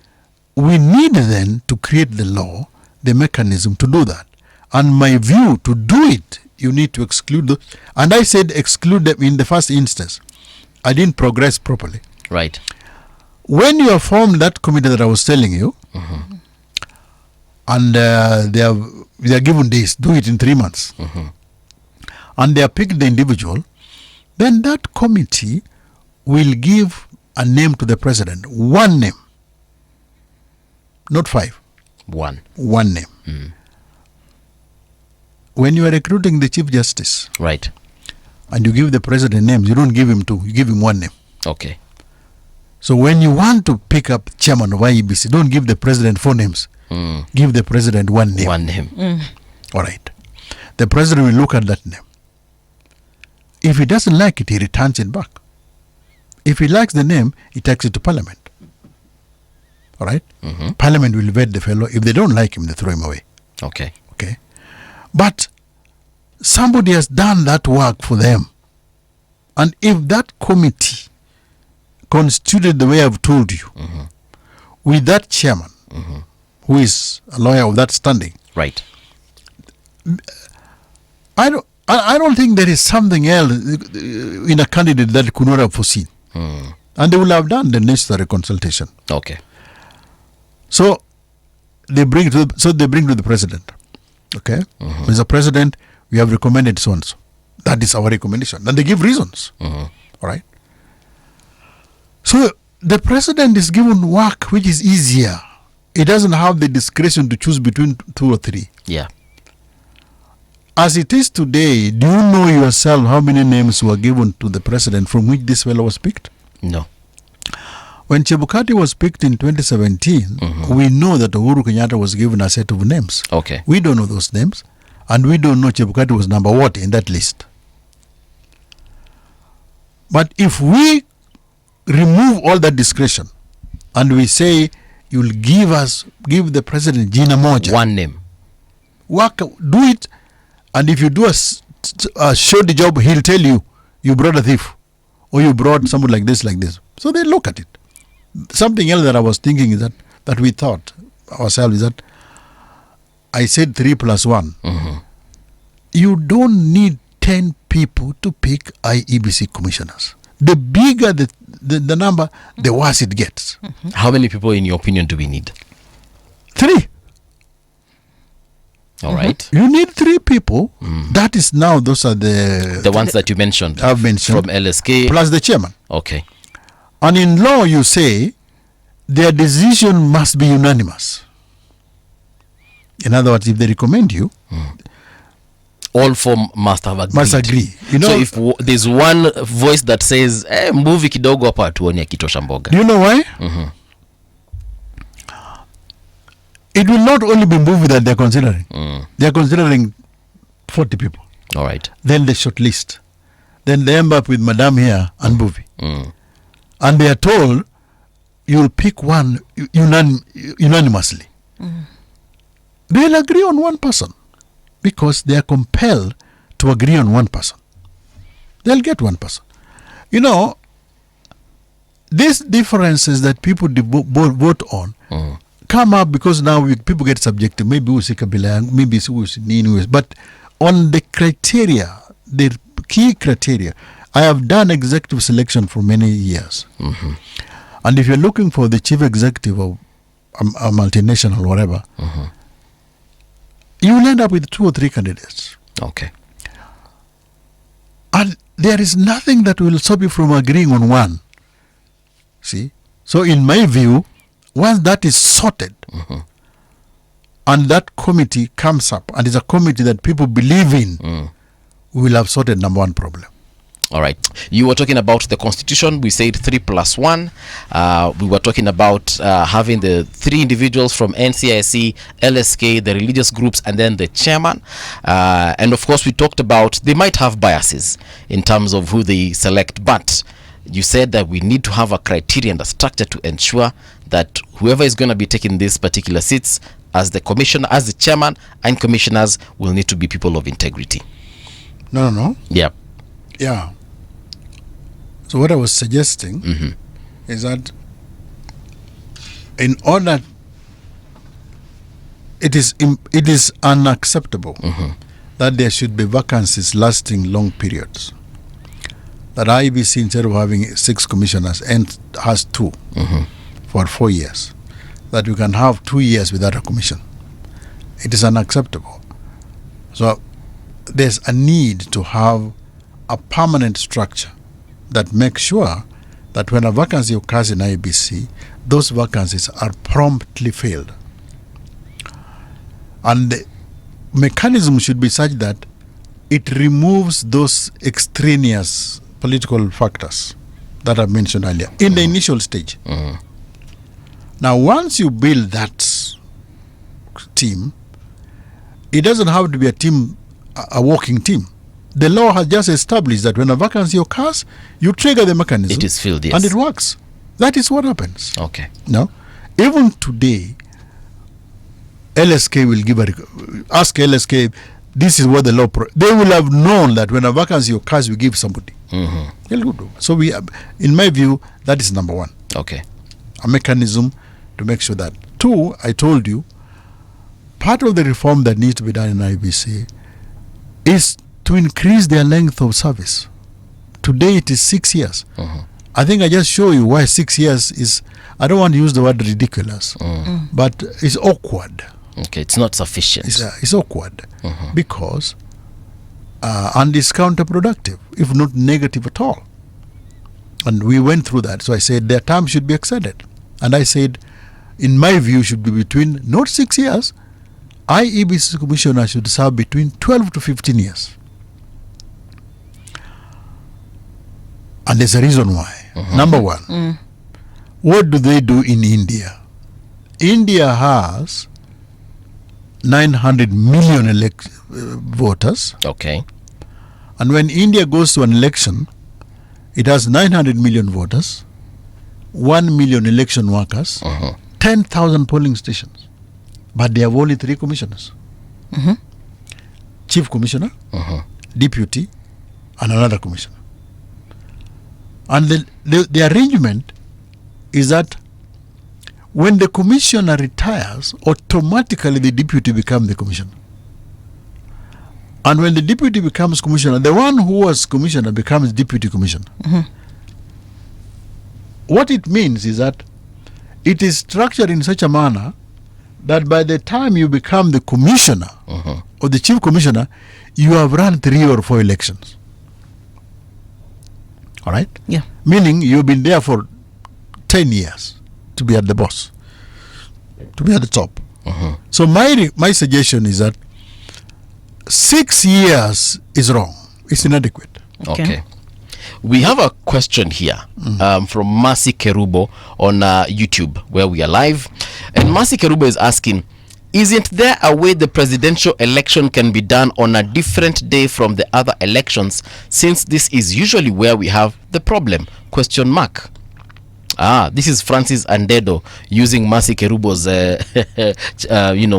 we need then to create the law, the mechanism to do that. And my view, to do it, you need to exclude those. And I said exclude them in the first instance. I didn't progress properly. Right. When you have formed that committee that I was telling you, and they are given days, do it in 3 months, and they have picked the individual, then that committee will give a name to the president. One name. Not 5. One name. When you are recruiting the Chief Justice, right, and you give the president names, you don't give him 2, you give him 1 name. Okay. So when you want to pick up chairman of IEBC, don't give the president 4 names. Give the president 1 name. 1 name. All right. The president will look at that name. If he doesn't like it, he returns it back. If he likes the name, he takes it to parliament. All right? Parliament will vet the fellow. If they don't like him, they throw him away. Okay. Okay. But somebody has done that work for them. And if that committee constituted the way I've told you, with that chairman, who is a lawyer of that standing, right? I don't think there is something else in a candidate that could not have foreseen. And they will have done the necessary consultation. Okay. So they bring to the president. Okay, Mr. President, we have recommended so and so. That is our recommendation, and they give reasons. All right. So the president is given work which is easier. He doesn't have the discretion to choose between 2 or 3. Yeah. As it is today, do you know yourself how many names were given to the president from which this fellow was picked? No. When Chebukati was picked in 2017, we know that Uhuru Kenyatta was given a set of names. Okay. We don't know those names, and we don't know Chebukati was number what in that list. But if we remove all that discretion and we say you'll give the president Gina Moja, one name, work, do it, and if you do a shoddy job, he'll tell you brought a thief or you brought someone like this. So they look at it. Something else that I was thinking is that we thought ourselves is that I said 3 + 1. You don't need 10 people to pick IEBC commissioners. The bigger the number, the worse it gets. How many people, in your opinion, do we need? 3. All right. You need 3 people. That is now, those are the ones that you mentioned. I've mentioned. From LSK. Plus the chairman. Okay. And in law, you say their decision must be unanimous. In other words, if they recommend you, all 4 must have agreed. Must agree. You know, so if there's one voice that says, mbuvi kidogo hapa hatuoni akitosha mboga. Do you know why? It will not only be movie that they're considering. They're considering 40 people. All right. Then they shortlist. Then they end up with Madam here and Mbuvi. And they are told you'll pick one unanimously. They'll agree on one person because they are compelled to agree on one person. They'll get one person. You know, these differences that people vote on come up because now people get subjective. Maybe we see Kabila, maybe we see Nini, but on the criteria, the key criteria, I have done executive selection for many years. And if you're looking for the chief executive of a multinational, whatever, you will end up with 2 or 3 candidates. Okay. And there is nothing that will stop you from agreeing on one. See? So in my view, once that is sorted, and that committee comes up, and it's a committee that people believe in, we will have sorted number 1 problem. All right. You were talking about the constitution. We said 3 + 1. We were talking about having the 3 individuals from NCIC, LSK, the religious groups, and then the chairman. And of course, we talked about they might have biases in terms of who they select, but you said that we need to have a criteria and a structure to ensure that whoever is going to be taking these particular seats as the commissioner, as the chairman, and commissioners will need to be people of integrity. No. Yeah. Yeah. So what I was suggesting is that in order, it is unacceptable that there should be vacancies lasting long periods. That IEBC, instead of having 6 commissioners, has 2 for 4 years. That you can have 2 years without a commission. It is unacceptable. So there's a need to have a permanent structure that makes sure that when a vacancy occurs in IEBC, those vacancies are promptly filled. And the mechanism should be such that it removes those extraneous political factors that I mentioned earlier in the initial stage. Now, once you build that team, it doesn't have to be a team, a working team. The law has just established that when a vacancy occurs, you trigger the mechanism. It is filled, yes. And it works. That is what happens. Okay. No? Even today, LSK will ask LSK, this is what the law they will have known that when a vacancy occurs, we give somebody. They'll do. So we, in my view, that is number one. Okay. A mechanism to make sure that. Two, I told you, part of the reform that needs to be done in IEBC is to increase their length of service. Today it is 6 years. I think I just show you why 6 years is, I don't want to use the word ridiculous, but it's awkward. Okay, it's not sufficient. It's awkward because, and it's counterproductive, if not negative at all. And we went through that. So I said their term should be extended. And I said, in my view, should be between, not 6 years, IEBC commissioner should serve between 12 to 15 years. And there's a reason why. Number one, what do they do in India? India has 900 million voters. Okay. And when India goes to an election, it has 900 million voters, 1 million election workers, 10,000 polling stations. But they have only 3 commissioners. Chief commissioner, deputy, and another commissioner. And the arrangement is that when the commissioner retires, automatically the deputy becomes the commissioner. And when the deputy becomes commissioner, the one who was commissioner becomes deputy commissioner. What it means is that it is structured in such a manner that by the time you become the commissioner or the chief commissioner, you have run 3 or 4 elections. All right? Yeah. Meaning you've been there for 10 years to be at the boss, to be at the top. So my suggestion is that 6 years is wrong. It's inadequate. Okay. We have a question here from Mercy Kerubo on YouTube, where we are live. And Mercy Kerubo is asking, isn't there a way the presidential election can be done on a different day from the other elections, since this is usually where we have the problem? Question mark. This is Francis Andedo using Mercy Kerubo's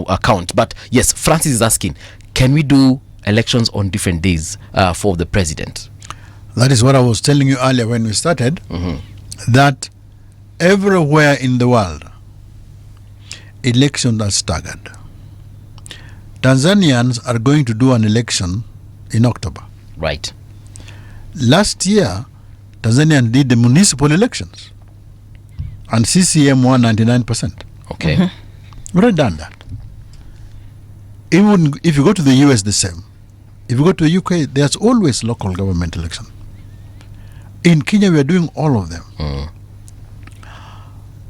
account. But yes, Francis is asking, can we do elections on different days for the president? That is what I was telling you earlier when we started, that everywhere in the world, elections are staggered. Tanzanians are going to do an election in October. Right. Last year, Tanzania did the municipal elections, and CCM won 99%. Okay. We've already done that. Even if you go to the US, the same. If you go to the UK, there's always local government election. In Kenya, we are doing all of them.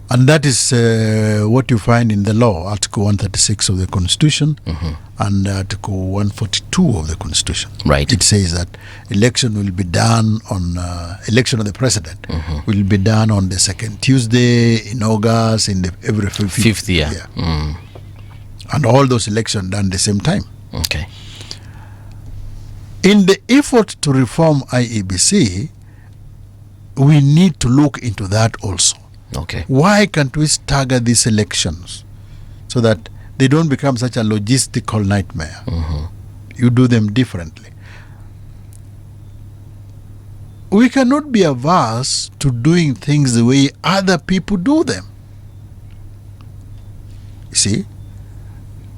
And that is what you find in the law, Article 136 of the Constitution and Article 142 of the Constitution. Right. It says that election will be done on, election of the president will be done on the second Tuesday in August, in the every fifth year. And all those elections done at the same time. Okay. In the effort to reform IEBC, we need to look into that also. Okay. Why can't we stagger these elections so that they don't become such a logistical nightmare? You do them differently. We cannot be averse to doing things the way other people do them. You see?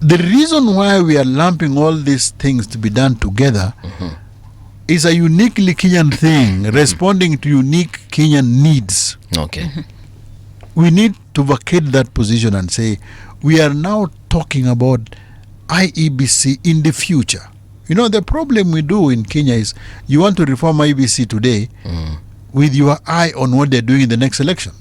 The reason why we are lumping all these things to be done together is a uniquely Kenyan thing, responding to unique Kenyan needs. Okay. We need to vacate that position and say, we are now talking about IEBC in the future. You know, the problem we do in Kenya is you want to reform IEBC today with your eye on what they're doing in the next election.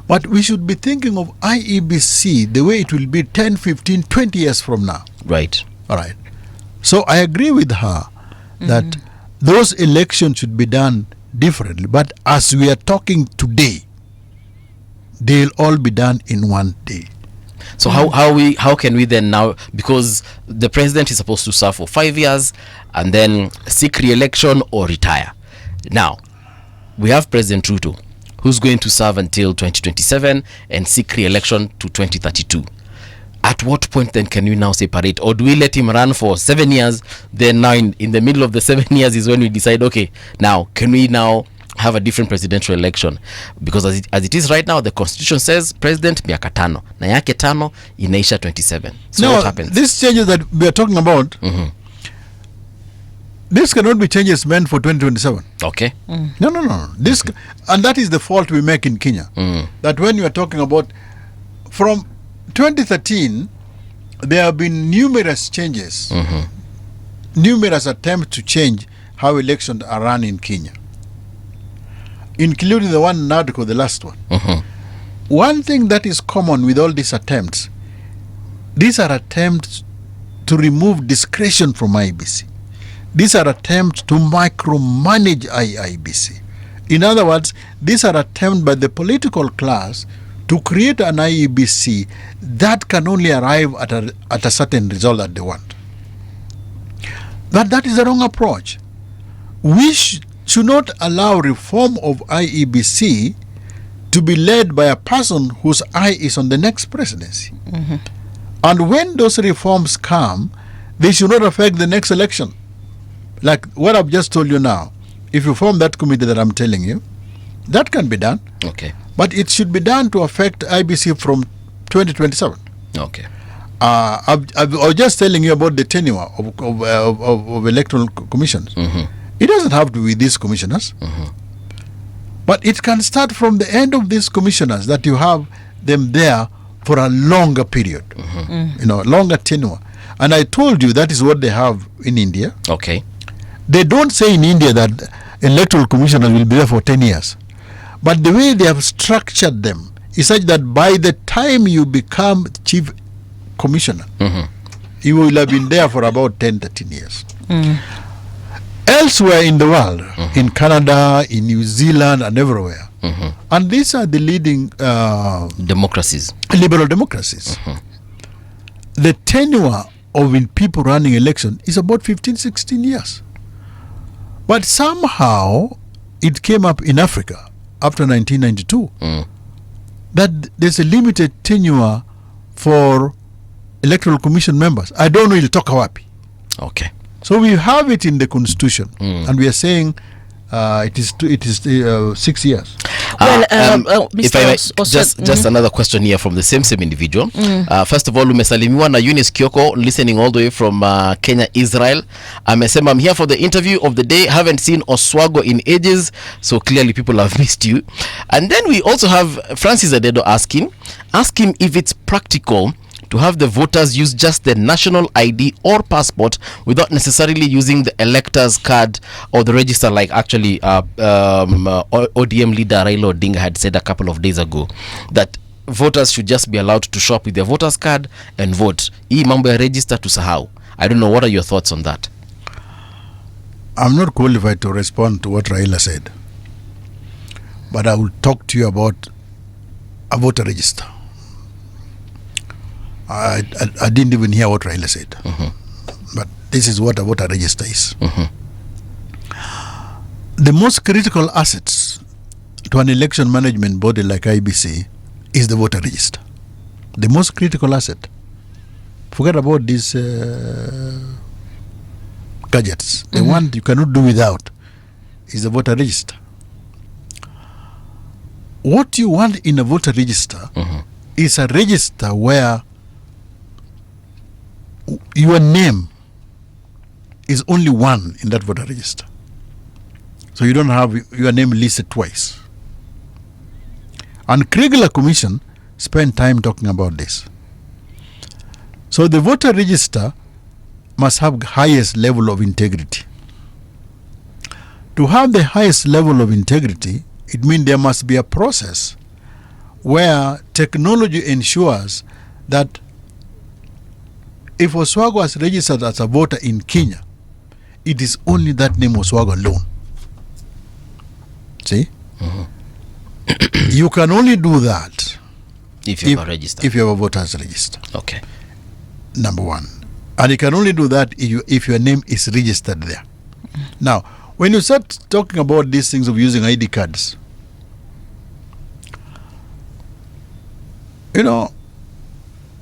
But we should be thinking of IEBC the way it will be 10, 15, 20 years from now. Right. All right. So I agree with her that those elections should be done differently. But as we are talking today, they'll all be done in one day. So how can we then now, because the president is supposed to serve for 5 years and then seek re-election or retire. Now, we have President Ruto, who's going to serve until 2027 and seek re-election to 2032. At what point then can we now separate, or do we let him run for 7 years, then now in the middle of the 7 years is when we decide, okay, now can we now have a different presidential election? Because as it is right now, the constitution says president miaka tano na yake tano inaisha 27. So no, what happens? These changes that we are talking about, this cannot be changes meant for 2027. Okay. No. This and that is the fault we make in Kenya. That when you are talking about from 2013, there have been numerous changes, numerous attempts to change how elections are run in Kenya, including the one in Narco, the last one. One thing that is common with all these attempts, these are attempts to remove discretion from IEBC. These are attempts to micromanage IEBC. In other words, these are attempts by the political class to create an IEBC that can only arrive at a certain result that they want. But that is the wrong approach. We should not allow reform of IEBC to be led by a person whose eye is on the next presidency. And when those reforms come, they should not affect the next election. Like what I've just told you now, if you form that committee that I'm telling you, that can be done. Okay. But it should be done to affect IBC from 2027. Okay. I was just telling you about the tenure of electoral commissions. It doesn't have to be these commissioners. But it can start from the end of these commissioners, that you have them there for a longer period, longer tenure. And I told you that is what they have in India. Okay. They don't say in India that electoral commissioners will be there for 10 years. But the way they have structured them is such that by the time you become chief commissioner, you will have been there for about 10-13 years. Elsewhere in the world, in Canada, in New Zealand, and everywhere, and these are the leading democracies, liberal democracies, the tenure of people running election is about 15-16 years. But somehow it came up in Africa after 1992 that there's a limited tenure for electoral commission members. I don't know, it'll talk wapi. Okay. So we have it in the constitution, and we are saying it is 6 years. If I may, just another question here from the same individual. First of all, umesalimiwa na Eunice Kioko, listening all the way from Kenya, Israel. Amesema, I'm here for the interview of the day. Haven't seen Oswago in ages, so clearly people have missed you. And then we also have Francis Adedo asking, ask him if it's practical to have the voters use just the national ID or passport without necessarily using the elector's card or the register, like actually ODM leader Raila Odinga had said a couple of days ago, that voters should just be allowed to show up with their voter's card and vote. Hii mambo ya register tusahau. I don't know, what are your thoughts on that? I'm not qualified to respond to what Raila said, but I will talk to you about a voter register. I didn't even hear what Raila said. But this is what a voter register is. The most critical assets to an election management body like IEBC is the voter register. The most critical asset. Forget about these gadgets. The one you cannot do without is the voter register. What you want in a voter register is a register where your name is only one in that voter register. So you don't have your name listed twice. And Kriegler Commission spent time talking about this. So the voter register must have highest level of integrity. To have the highest level of integrity, it means there must be a process where technology ensures that if Oswago is registered as a voter in Kenya, it is only that name Oswago alone. See? You can only do that if you have a register. If you have a voter's register. Okay. Number one. And you can only do that if your name is registered there. Now, when you start talking about these things of using ID cards,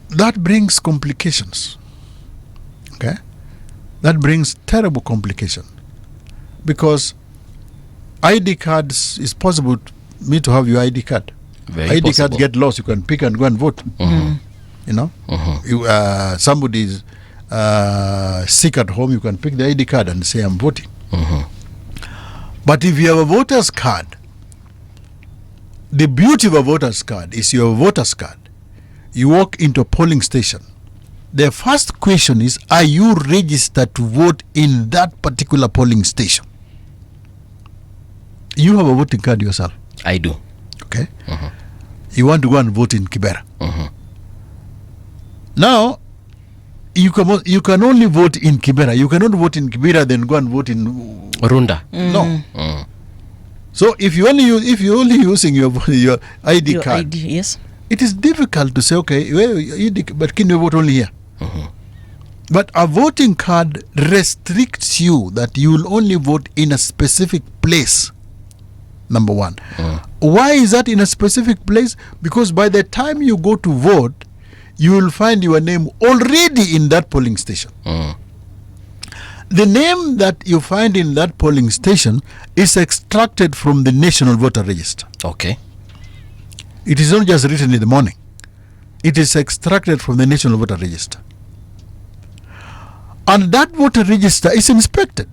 that brings complications. Okay? That brings terrible complication. Because ID cards, is possible me to have your ID card. Very ID possible. cards get lost, you can pick and go and vote. You know? You, somebody is sick at home, you can pick the ID card and say, I'm voting. But if you have a voter's card, the beauty of a voter's card is you have a voter's card. You walk into a polling station. The first question is, are you registered to vote in that particular polling station? You have a voting card yourself. I do. Okay? You want to go and vote in Kibera. Now, you can only vote in Kibera. You cannot vote in Kibera then go and vote in Runda. No. So if you only using your ID Your card, ID, yes. it is difficult to say, okay, well, but can you vote only here? But a voting card restricts you that you will only vote in a specific place. Number one. Why is that in a specific place? Because by the time you go to vote, you will find your name already in that polling station. The name that you find in that polling station is extracted from the National Voter Register. Okay. It is not just written in the morning. It is extracted from the National Voter Register. And that voter register is inspected.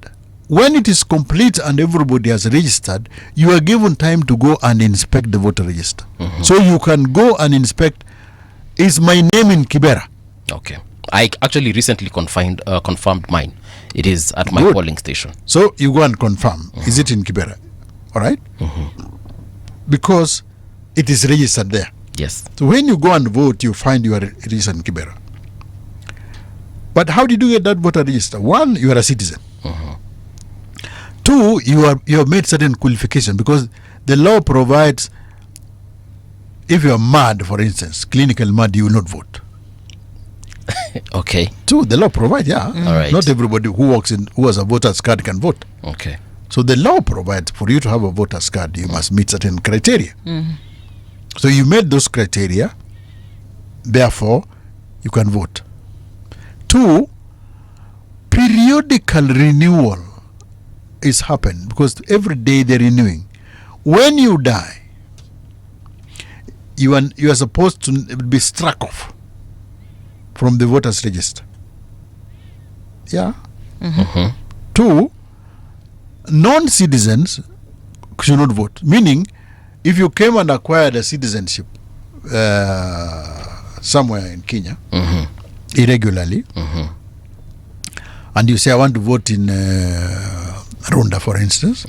When it is complete and everybody has registered, you are given time to go and inspect the voter register. So you can go and inspect, is my name in Kibera? Okay. I actually recently confirmed mine. It is at my Good. polling station. So you go and confirm, is it in Kibera? All right? Because it is registered there. Yes. So when you go and vote, you find you are registered in Kibera. But how did you get that voter register? One, you are a citizen. Two, you have made certain qualification, because the law provides, if you are mad, for instance, clinical mad, you will not vote. Okay. Two, the law provides, yeah. All right. Not everybody who has a voter's card can vote. Okay. So the law provides for you to have a voter's card, you must meet certain criteria. So you made those criteria, therefore you can vote. Two, periodical renewal is happened, because every day they're renewing. When you die, you are supposed to be struck off from the voters register. Yeah. Two, non-citizens should not vote. Meaning, if you came and acquired a citizenship somewhere in Kenya irregularly, and you say, I want to vote in Runda, for instance,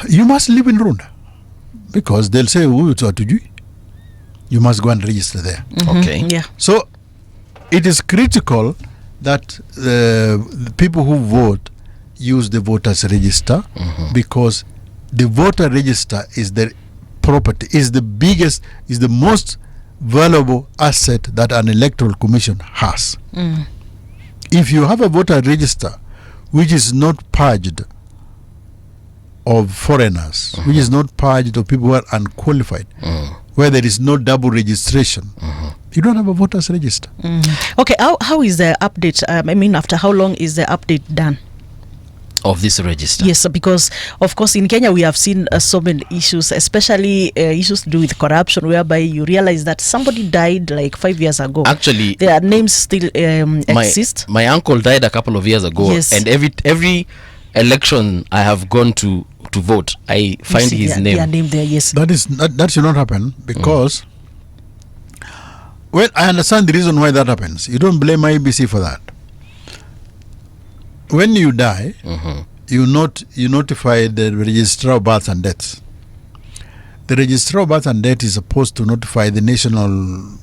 you must live in Runda, because they'll say, you must go and register there. Okay. Yeah. So it is critical that the people who vote use the voters register, because the voter register is the property, is the biggest, is the most valuable asset that an electoral commission has. If you have a voter register which is not purged of foreigners, which is not purged of people who are unqualified, where there is no double registration, you don't have a voters register. Okay, how is the update? I mean, after how long is the update done? Of this register. Yes, because of course in Kenya we have seen so many issues, especially issues to do with corruption, whereby you realize that somebody died like 5 years ago. Actually, their names still exist. My uncle died a couple of years ago, Yes. and every election I have gone to vote, I find his name. Their name there, yes. That should not happen, because well, I understand the reason why that happens. You don't blame IEBC for that. When you die, you notify the registrar of births and deaths. The registrar of births and death is supposed to notify the National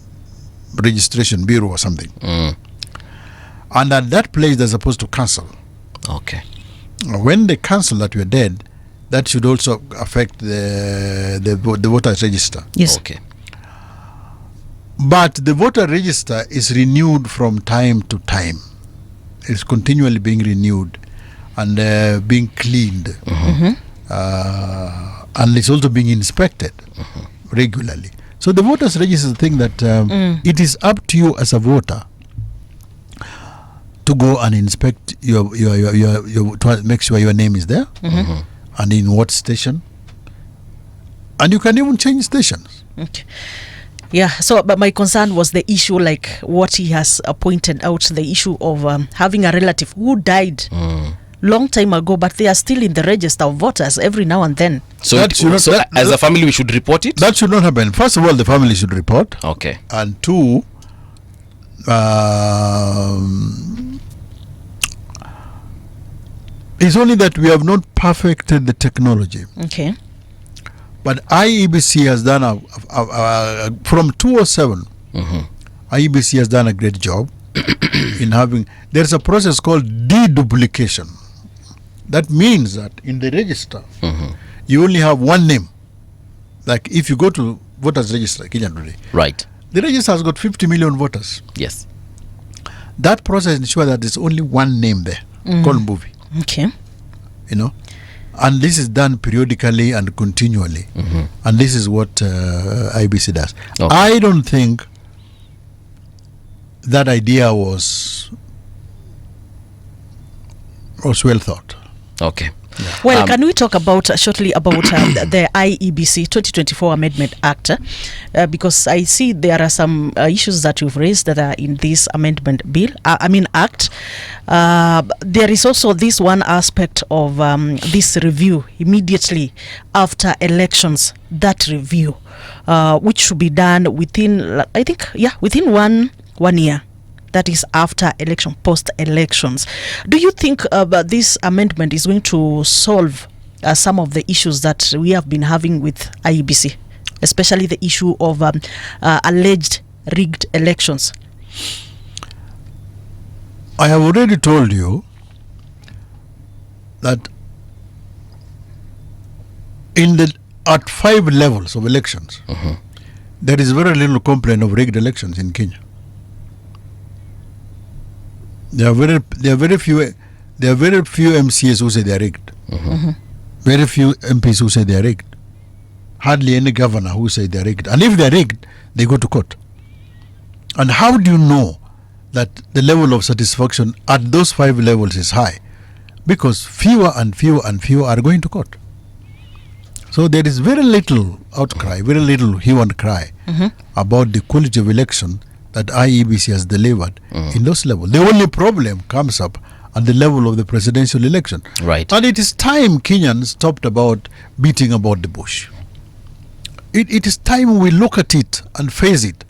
Registration Bureau or something. And at that place they're supposed to cancel. Okay. When they cancel that you're dead, that should also affect the voters register. Yes. Okay. But the voter register is renewed from time to time. It's continually being renewed and being cleaned. And it's also being inspected regularly. So the voters register think that it is up to you as a voter to go and inspect your to make sure your name is there and in what station, and you can even change stations. Okay. Yeah, so but my concern was the issue, like what he has pointed out, the issue of having a relative who died long time ago, but they are still in the register of voters every now and then. So, as a family, we should report it? That should not happen. First of all, the family should report. Okay. And two, it's only that we have not perfected the technology. Okay. But IEBC has done from 2007. IEBC has done a great job in having. There's a process called deduplication. That means that in the register, you only have one name. Like if you go to voters register, Kenya today, right? The register has got 50 million voters. Yes. That process ensures that there's only one name there called Mbuvi. Okay. You know, and this is done periodically and continually, and this is what IBC does. Okay. I don't think that idea was well thought. Okay. Well, can we talk about shortly about the IEBC 2024 Amendment Act? Because I see there are some issues that you've raised that are in this amendment bill. Act. There is also this one aspect of this review immediately after elections. That review, which should be done within, I think, within one year. That is after election, post-elections. Do you think this amendment is going to solve some of the issues that we have been having with IEBC, especially the issue of alleged rigged elections? I have already told you that at 5 levels of elections, there is very little complaint of rigged elections in Kenya. There are very few MCAs who say they are rigged. Very few MPs who say they are rigged. Hardly any governor who say they are rigged. And if they are rigged, they go to court. And how do you know that the level of satisfaction at those 5 levels is high? Because fewer and fewer and fewer are going to court. So there is very little outcry, very little hue and cry about the quality of election that IEBC has delivered in those levels. The only problem comes up at the level of the presidential election. Right. And it is time Kenyans stopped about beating about the bush. It is time we look at it and face it.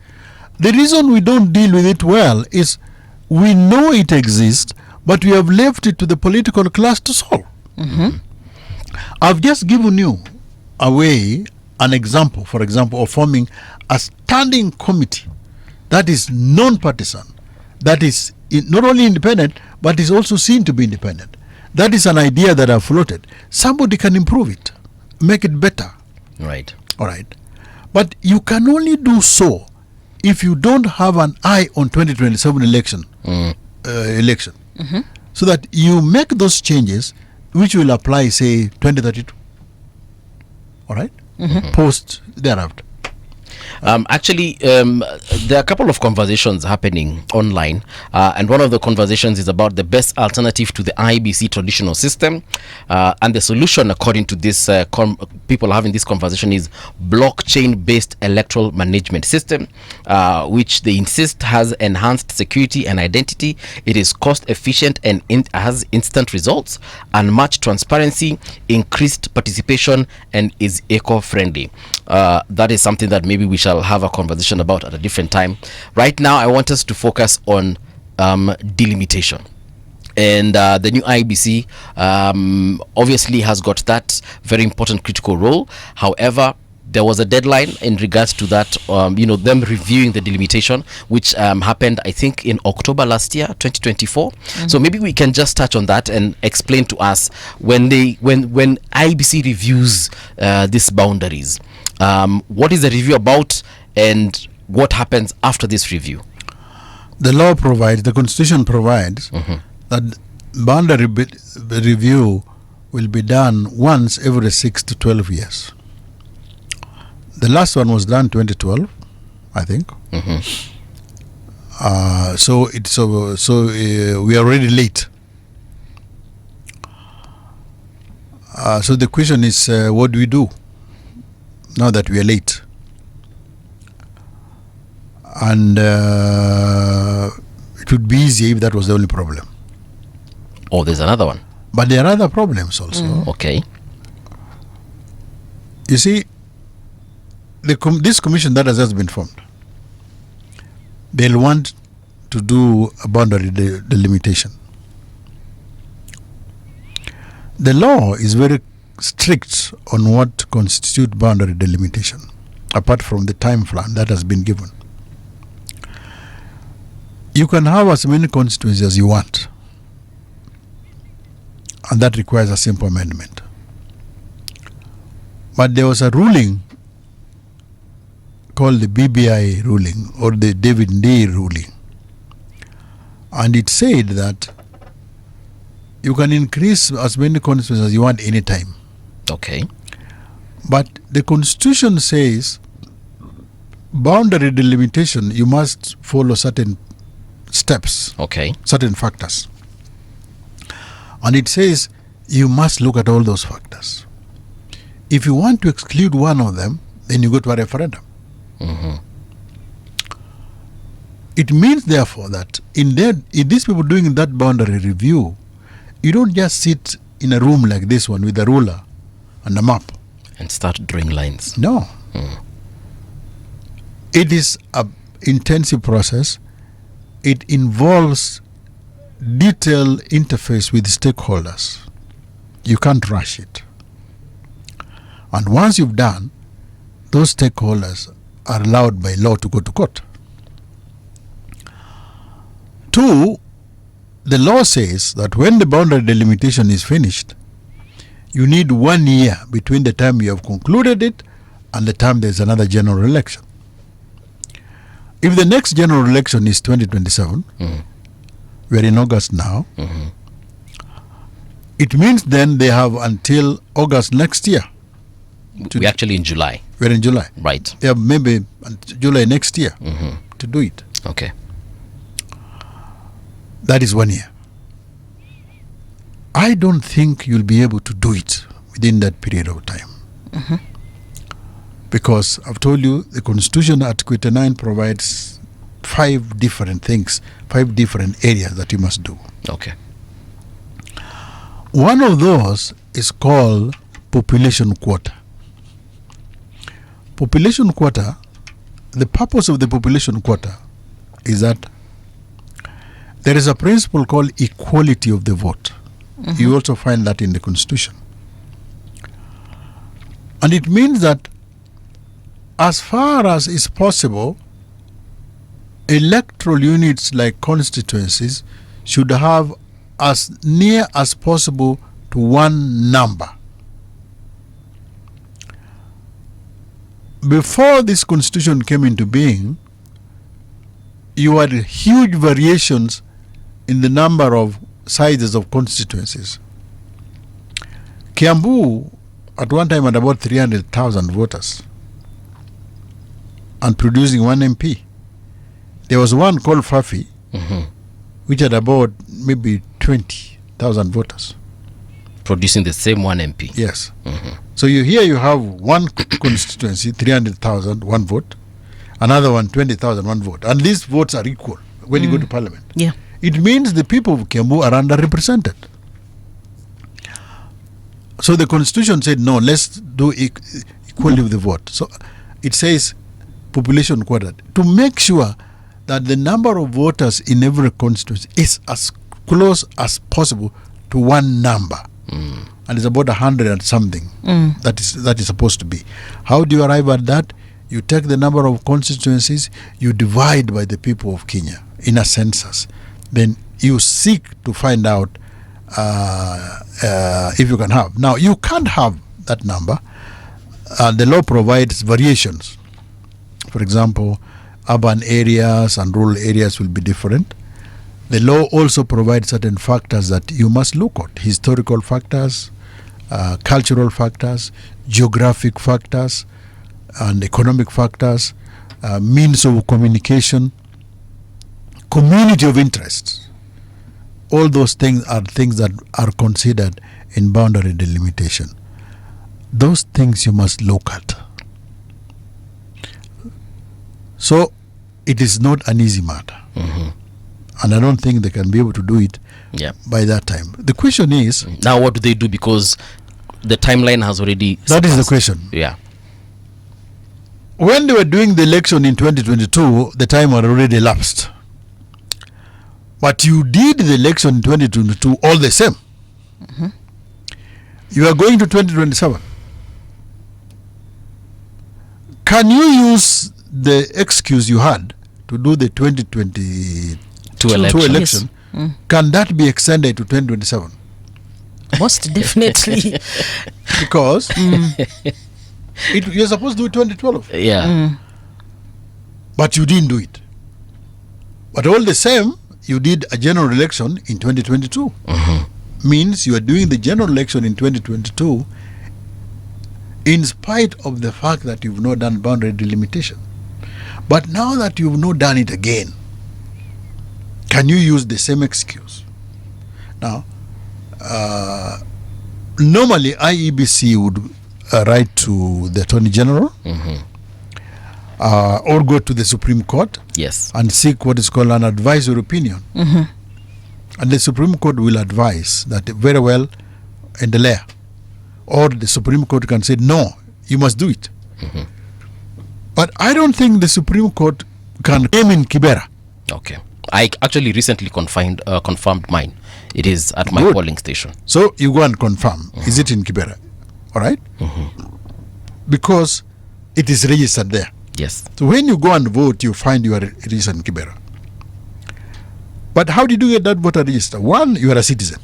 The reason we don't deal with it well is we know it exists, but we have left it to the political class to solve. I've just given you an example, for example, of forming a standing committee that is non-partisan, that is not only independent, but is also seen to be independent. That is an idea that I've floated. Somebody can improve it, make it better. Right. All right. But you can only do so if you don't have an eye on 2027 election, so that you make those changes which will apply, say, 2032. All right? Post thereafter. There are a couple of conversations happening online, and one of the conversations is about the best alternative to the IEBC traditional system, and the solution, according to this people having this conversation, is blockchain-based electoral management system, which they insist has enhanced security and identity. It is cost-efficient and has instant results, unmatched transparency, increased participation, and is eco-friendly. That is something that maybe we shall have a conversation about at a different time. Right now, I want us to focus on delimitation. And the new IEBC obviously has got that very important critical role. However, there was a deadline in regards to that, them reviewing the delimitation, which happened, I think, in October last year, 2024. So maybe we can just touch on that and explain to us when IEBC reviews these boundaries, what is the review about and what happens after this review? The law provides, the Constitution provides that boundary review will be done once every 6 to 12 years. The last one was done 2012, I think. Mm-hmm. So we are already late. So the question is, what do we do now that we are late? And it would be easy if that was the only problem. Oh, there's another one. But there are other problems also. Okay. You see, this commission that has just been formed, they'll want to do a boundary delimitation. The law is very strict on what constitutes boundary delimitation, apart from the time plan that has been given. You can have as many constituencies as you want, and that requires a simple amendment. But there was a ruling called the BBI ruling, or the David Ndii ruling, and it said that you can increase as many constituencies as you want any time. Okay. But the Constitution says boundary delimitation, you must follow certain steps, Okay. certain factors. And it says you must look at all those factors. If you want to exclude one of them, then you go to a referendum. Mm-hmm. It means, therefore, that in these people doing that boundary review, you don't just sit in a room like this one with a ruler and a map. And start drawing lines. No. It is an intensive process. It involves detailed interface with stakeholders. You can't rush it. And once you've done, those stakeholders are allowed by law to go to court. 2, the law says that when the boundary delimitation is finished, you need 1 year between the time you have concluded it and the time there's another general election. If the next general election is 2027, we're in August now, it means then they have until August next year. We're actually in July. We're in July. Right. They have maybe July next year to do it. Okay. That is 1 year. I don't think you'll be able to do it within that period of time. Because I've told you, the Constitution, Article 89, provides 5 different things, 5 different areas that you must do. Okay. One of those is called population quota. Population quota, the purpose of the population quota is that there is a principle called equality of the vote. You also find that in the Constitution. And it means that as far as is possible, electoral units like constituencies should have as near as possible to one number. Before this Constitution came into being, you had huge variations in the number of sizes of constituencies. Kiambu at one time had about 300,000 voters and producing 1 MP. There was one called Fafi, which had about maybe 20,000 voters. Producing the same 1 MP. Yes. So you have one constituency, 300,000, 1 vote, another one, 20,000, 1 vote. And these votes are equal when you go to parliament. Yeah. It means the people of Kiambu are underrepresented. So the Constitution said, no, let's do equality of the vote. So it says population quota to make sure that the number of voters in every constituency is as close as possible to one number. And it's about 100 and something that is supposed to be. How do you arrive at that? You take the number of constituencies, you divide by the people of Kenya in a census. Then you seek to find out if you can have. Now, you can't have that number. The law provides variations. For example, urban areas and rural areas will be different. The law also provides certain factors that you must look at. Historical factors, cultural factors, geographic factors, and economic factors. means of communication, community of interest. All those things are things that are considered in boundary delimitation. Those things you must look at. So it is not an easy matter. And I don't think they can be able to do it by that time. The question is, now what do they do, because the timeline has already that is the surpassed. question. Yeah. When they were doing the election in 2022, the time had already elapsed. But you did the election in 2022 all the same. You are going to 2027. Can you use the excuse you had to do the 2022 election? Yes. Can that be extended to 2027? Most definitely. Because you're supposed to do it 2012. Yeah. But you didn't do it. But all the same, you did a general election in 2022. Means you are doing the general election in 2022 in spite of the fact that you've not done boundary delimitation. But now that you've not done it again, can you use the same excuse? Now, normally IEBC would write to the Attorney General or go to the Supreme Court Yes. and seek what is called an advisory opinion. And the Supreme Court will advise that very well, endelea. Or the Supreme Court can say, no, you must do it. But I don't think the Supreme Court can aim in Kibera. Okay. I actually recently confirmed mine. It is at my Good. polling station. So you go and confirm, is it in Kibera? All right? Because it is registered there. Yes. So when you go and vote, you find you are registered in Kibera. But how did you get that voter register? One, you are a citizen.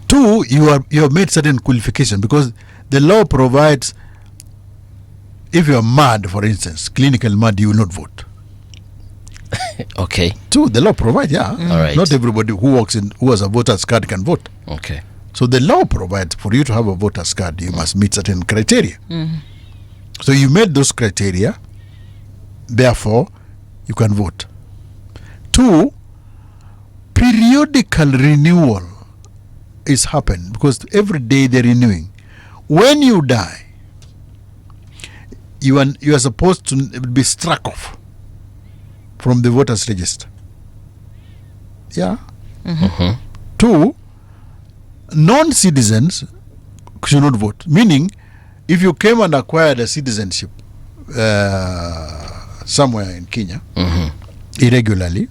Two, you have made certain qualification, because the law provides, if you are mad, for instance, clinical mad, you will not vote. Okay. Two, the law provides, All right. Not everybody who has a voter's card can vote. Okay. So the law provides for you to have a voter's card, you must meet certain criteria. So you made those criteria, therefore you can vote. Two, periodical renewal is happening, because every day they're renewing. When you die, you are supposed to be struck off from the voters register. Yeah. Two, non-citizens should not vote. Meaning, if you came and acquired a citizenship somewhere in Kenya irregularly,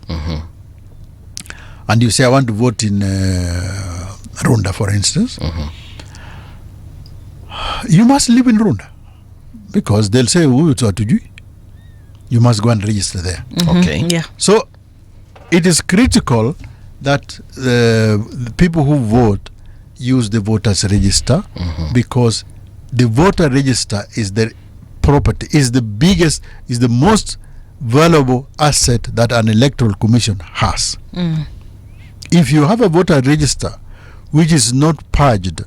and you say, I want to vote in Runda, for instance, you must live in Runda, because they'll say, you must go and register there. Okay. Yeah. So it is critical that the people who vote use the voters register, because the voter register is the property, is the biggest, is the most valuable asset that an electoral commission has. If you have a voter register which is not purged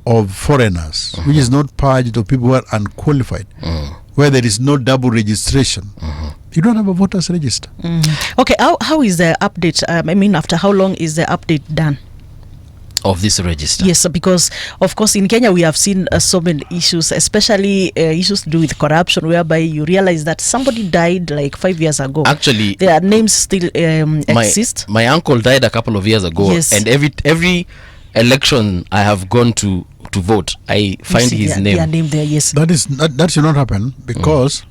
of foreigners, which is not purged of people who are unqualified, where there is no double registration, you don't have a voters register. Okay, how is the update? I mean, after how long is the update done? Of this register. Yes, because of course in Kenya we have seen so many issues, especially issues to do with corruption, whereby you realize that somebody died like 5 years ago. Actually, their names still exist. My uncle died a couple of years ago, Yes. and every election I have gone to vote, I find his name. Their name there, yes. That should not happen, because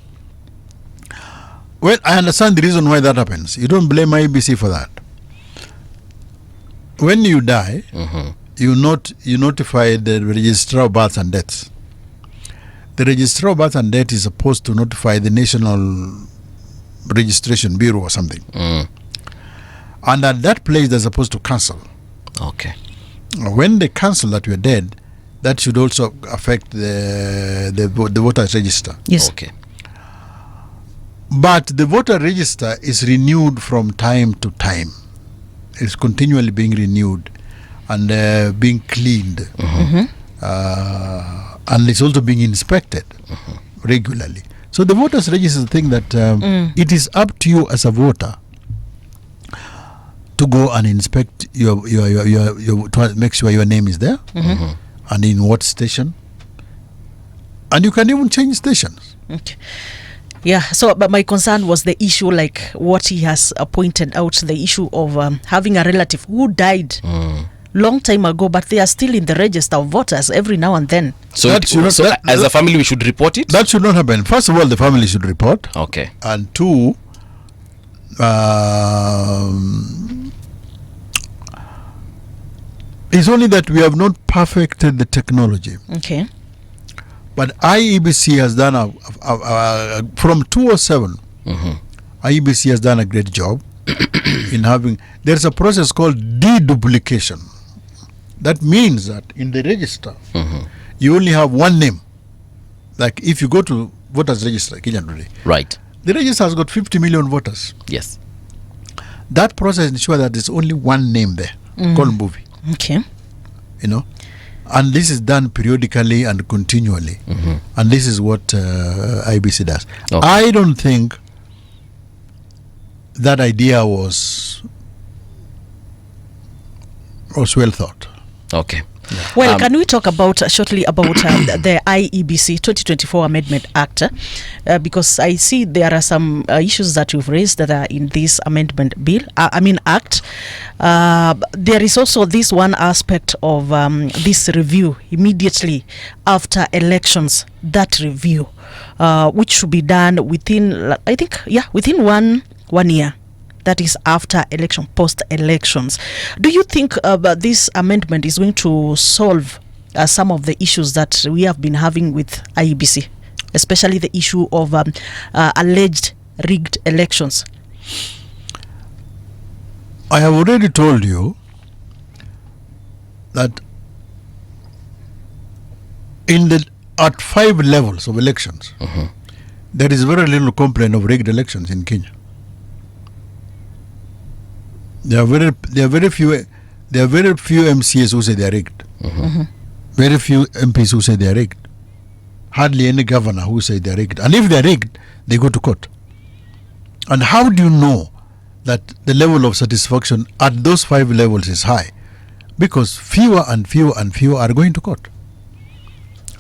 well, I understand the reason why that happens. You don't blame IEBC for that. When you die, you notify the registrar of births and deaths. The registrar of births and death is supposed to notify the National Registration Bureau or something. And at that place they're supposed to cancel. Okay. When they cancel that you're dead, that should also affect the voters register. Yes. Okay. But the voter register is renewed from time to time. It's continually being renewed and being cleaned. And it's also being inspected regularly. So the voters register think that it is up to you as a voter to go and inspect your to make sure your name is there and in what station, and you can even change stations. Okay. Yeah, so but my concern was the issue, like what he has pointed out, the issue of having a relative who died long time ago, but they are still in the register of voters every now and then. So, as a family, we should report it? That should not happen. First of all, the family should report. Okay. And two, it's only that we have not perfected the technology. Okay. But IEBC has done from 2007. IEBC has done a great job in having. There's a process called deduplication. That means that in the register, you only have one name. Like if you go to voters register, Kenya today, right? The register has got 50 million voters. Yes. That process ensures that there's only one name there called Mbuvi. Okay. You know, and this is done periodically and continually, and this is what IBC does. Okay. I don't think that idea was well thought. Okay. Well, can we talk about shortly about the IEBC 2024 Amendment Act? Because I see there are some issues that you've raised that are in this amendment bill. Act. There is also this one aspect of this review immediately after elections. That review, which should be done within, I think, within one year. That is after election, post-elections. Do you think this amendment is going to solve some of the issues that we have been having with IEBC, especially the issue of alleged rigged elections? I have already told you that at 5 levels of elections, there is very little complaint of rigged elections in Kenya. There are very few MCAs who say they are rigged. Very few MPs who say they are rigged. Hardly any governor who say they are rigged. And if they are rigged, they go to court. And how do you know that the level of satisfaction at those 5 levels is high? Because fewer and fewer and fewer are going to court.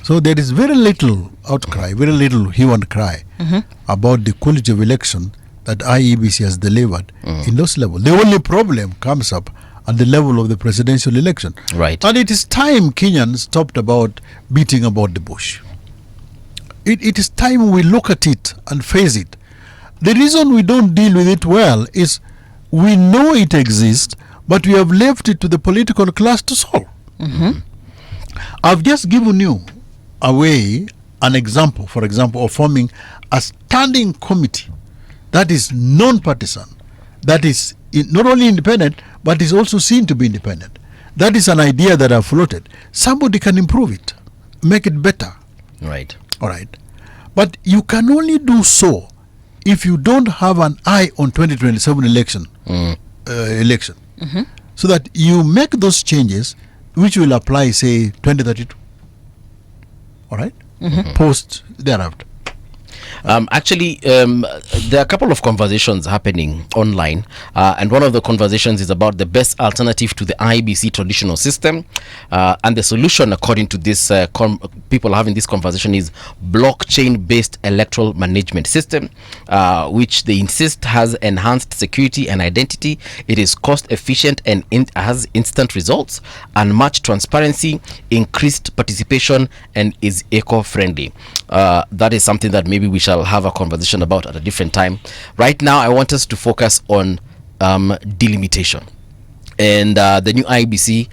So there is very little outcry, very little hue and cry about the quality of election that IEBC has delivered in those levels. The only problem comes up at the level of the presidential election. Right. And it is time Kenyans stopped about beating about the bush. It is time we look at it and face it. The reason we don't deal with it well is we know it exists, but we have left it to the political class to solve. I've just given you an example, for example, of forming a standing committee that is non-partisan, that is not only independent, but is also seen to be independent. That is an idea that I've floated. Somebody can improve it, make it better. Right. All right. But you can only do so if you don't have an eye on 2027 election, so that you make those changes which will apply, say, 2032. All right? Post thereafter. Actually, there are a couple of conversations happening online, and one of the conversations is about the best alternative to the IEBC traditional system, and the solution, according to this people having this conversation, is blockchain-based electoral management system, which they insist has enhanced security and identity. It is cost-efficient and has instant results, unmatched transparency, increased participation, and is eco-friendly. That is something that maybe we shall have a conversation about at a different time. Right now, I want us to focus on delimitation. And the new IEBC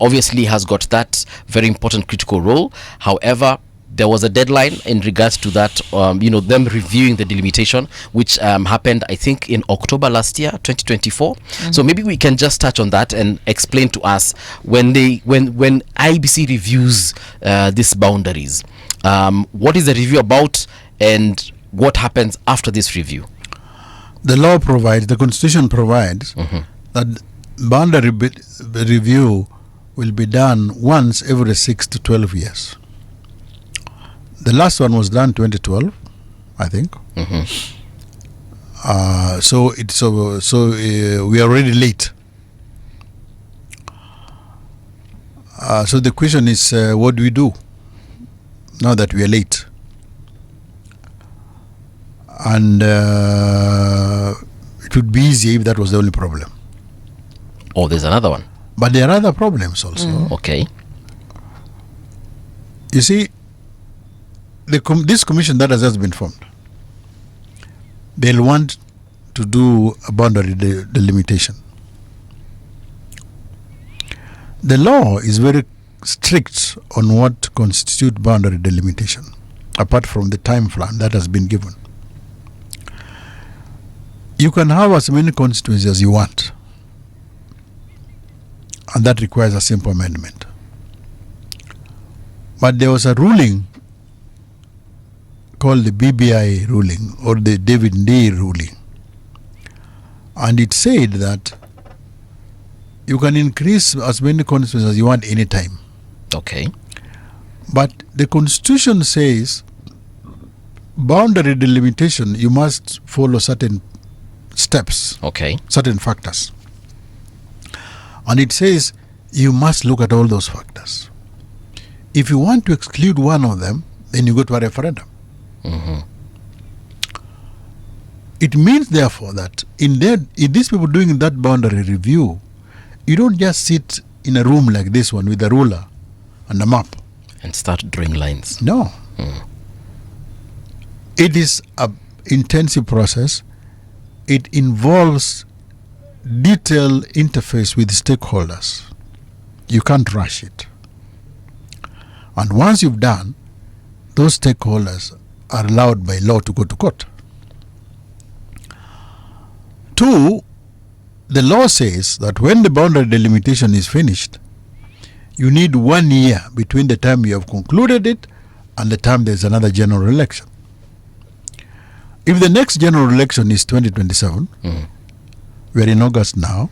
obviously has got that very important critical role. However, there was a deadline in regards to that, them reviewing the delimitation, which happened, I think, in October last year, 2024. So maybe we can just touch on that and explain to us when IEBC reviews these boundaries, what is the review about and what happens after this review? The law provides, the Constitution provides that boundary review will be done once every 6 to 12 years. The last one was done 2012, I think. So we are already late. So the question is, what do we do now that we are late? And it would be easy if that was the only problem. Oh, there's another one. But there are other problems also. Okay. You see, this commission that has just been formed, they'll want to do a boundary delimitation. The law is very strict on what constitutes boundary delimitation, apart from the time plan that has been given. You can have as many constituencies as you want, and that requires a simple amendment. But there was a ruling called the BBI ruling, or the David Ndii ruling, and it said that you can increase as many constituencies as you want any time. Okay. But the Constitution says boundary delimitation, you must follow certain steps, Okay. certain factors. And it says you must look at all those factors. If you want to exclude one of them, then you go to a referendum. It means, therefore, that in these people doing that boundary review, you don't just sit in a room like this one with a ruler and a map And start drawing lines. No. It is an intensive process. It involves detailed interface with stakeholders. You can't rush it. And once you've done, those stakeholders are allowed by law to go to court. 2, the law says that when the boundary delimitation is finished, you need 1 year between the time you have concluded it and the time there's another general election. If the next general election is 2027, we're in August now,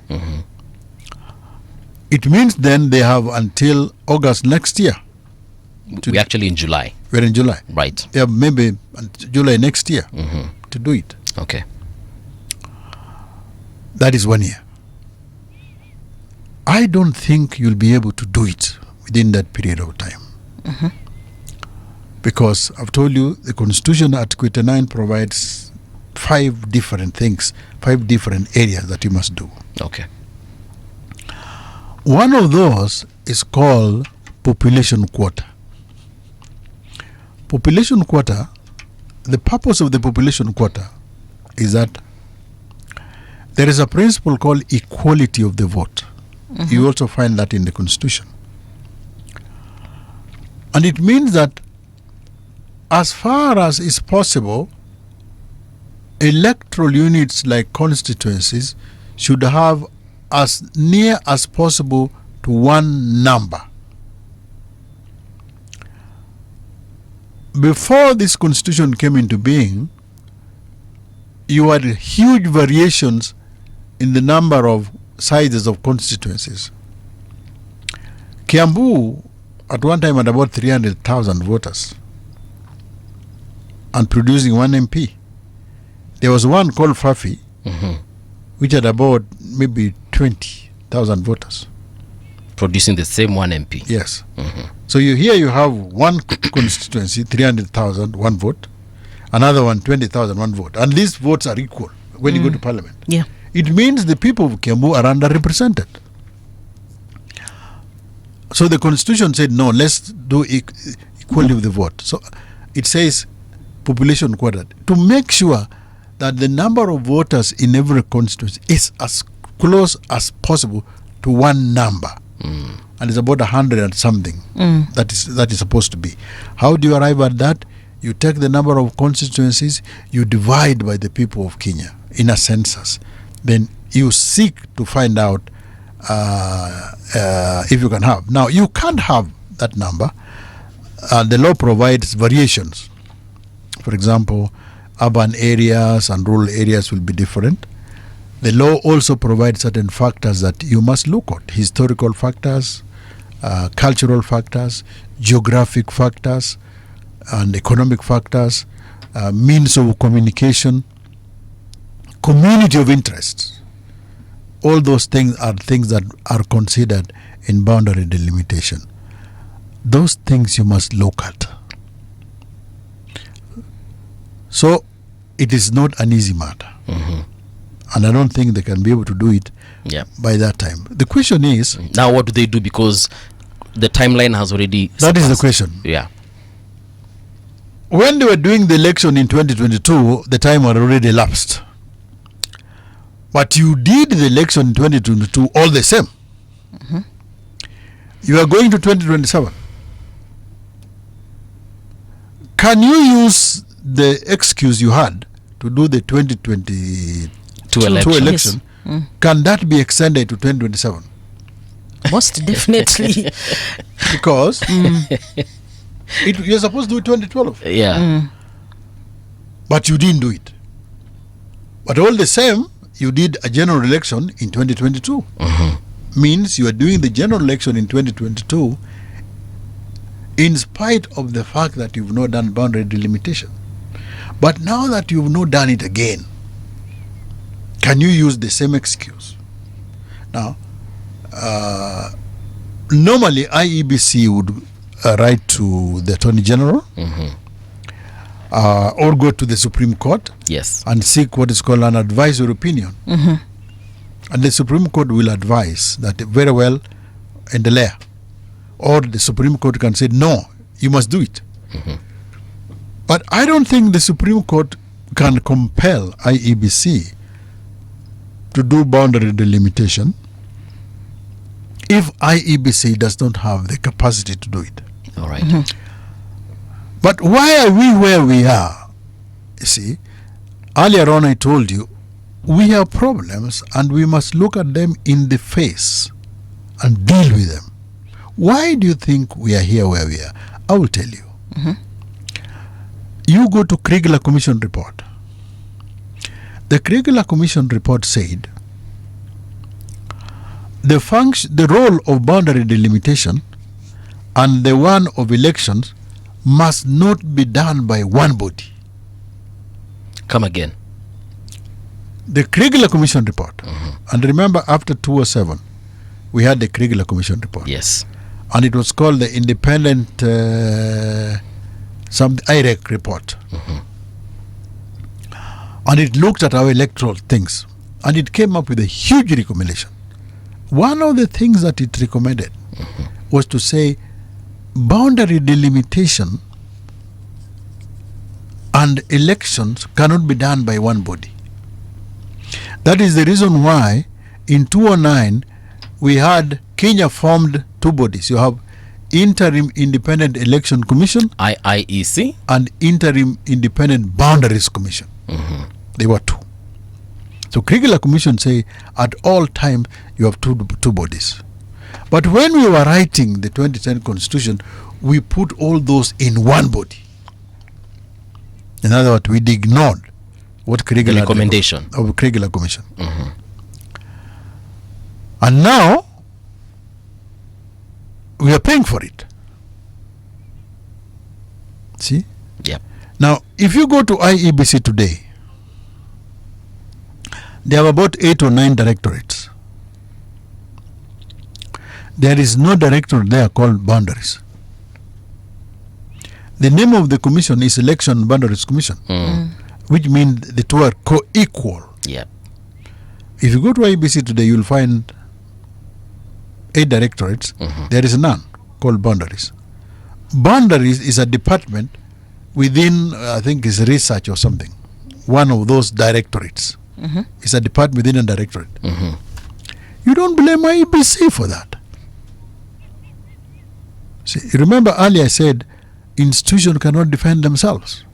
it means then they have until August next year. We're actually in July. We're in July. Right. They have maybe July next year to do it. Okay. That is 1 year. I don't think you'll be able to do it within that period of time. Because I've told you, the Constitution, Article 29, provides 5 different things, 5 different areas that you must do. Okay. One of those is called population quota. Population quota, the purpose of the population quota is that there is a principle called equality of the vote. You also find that in the Constitution. And it means that as far as is possible, electoral units like constituencies should have as near as possible to one number. Before this Constitution came into being, you had huge variations in the number of sizes of constituencies. Kiambu at one time had about 300,000 voters and producing 1 MP. There was one called Fafi, which had about maybe 20,000 voters. Producing the same 1 MP. Yes. So you have one constituency, 300,000, 1 vote, another one, 20,000, 1 vote. And these votes are equal when you go to parliament. Yeah. It means the people of Kiambu are underrepresented. So the Constitution said, no, let's do equality of the vote. So it says population quota to make sure that the number of voters in every constituency is as close as possible to one number. And it's about 100 and something that is supposed to be. How do you arrive at that? You take the number of constituencies, you divide by the people of Kenya in a census. Then you seek to find out if you can have. Now, you can't have that number. The law provides variations. For example, urban areas and rural areas will be different. The law also provides certain factors that you must look at. Historical factors, cultural factors, geographic factors, and economic factors, means of communication, community of interests. All those things are things that are considered in boundary delimitation. Those things you must look at. So it is not an easy matter. And I don't think they can be able to do it by that time. The question is, now what do they do, because the timeline has already that is the surpassed. question. Yeah. When they were doing the election in 2022, the time had already elapsed. But you did the election in 2022 all the same. You are going to 2027. Can you use the excuse you had to do the 2022 election? Can that be extended to 2027? Most definitely. Because you're supposed to do it 2012. Yeah. But you didn't do it. But all the same, you did a general election in 2022. Means you are doing the general election in 2022 in spite of the fact that you've not done boundary delimitation. But now that you've not done it again, can you use the same excuse? Now, normally IEBC would write to the Attorney General or go to the Supreme Court Yes. and seek what is called an advisory opinion. And the Supreme Court will advise that very well, endelea. Or the Supreme Court can say, no, you must do it. But I don't think the Supreme Court can compel IEBC to do boundary delimitation if IEBC does not have the capacity to do it. All right. But why are we where we are? You see, earlier on I told you, we have problems and we must look at them in the face and deal with them. Why do you think we are here where we are? I will tell you. You go to Kriegler Commission report. The Kriegler Commission report said the role of boundary delimitation and the one of elections must not be done by one body. Come again. The Kriegler Commission report. And remember, after 2007, we had the Kriegler Commission report. Yes. And it was called the Independent IREC report. And it looked at our electoral things. And it came up with a huge recommendation. One of the things that it recommended was to say boundary delimitation and elections cannot be done by one body. That is the reason why in 2009 we had Kenya formed two bodies. You have Interim Independent Election Commission IEBC and Interim Independent Boundaries Commission. They were two. So Kriegler Commission say at all times you have two bodies. But when we were writing the 2010 Constitution, we put all those in one body. In other words, we ignored what Kriegler recommendation of Kriegler Commission. And now we are paying for it. See? Yep. Now, if you go to IEBC today, they have about 8 or 9 directorates. There is no directorate there called boundaries. The name of the commission is Election Boundaries Commission, which means the two are co-equal. Yep. If you go to IEBC today, you will find 8 directorates. There is none called boundaries. Boundaries is a department within, I think it's research or something. One of those directorates. It's a department within a directorate. You don't blame IEBC for that. See, remember earlier I said institutions cannot defend themselves.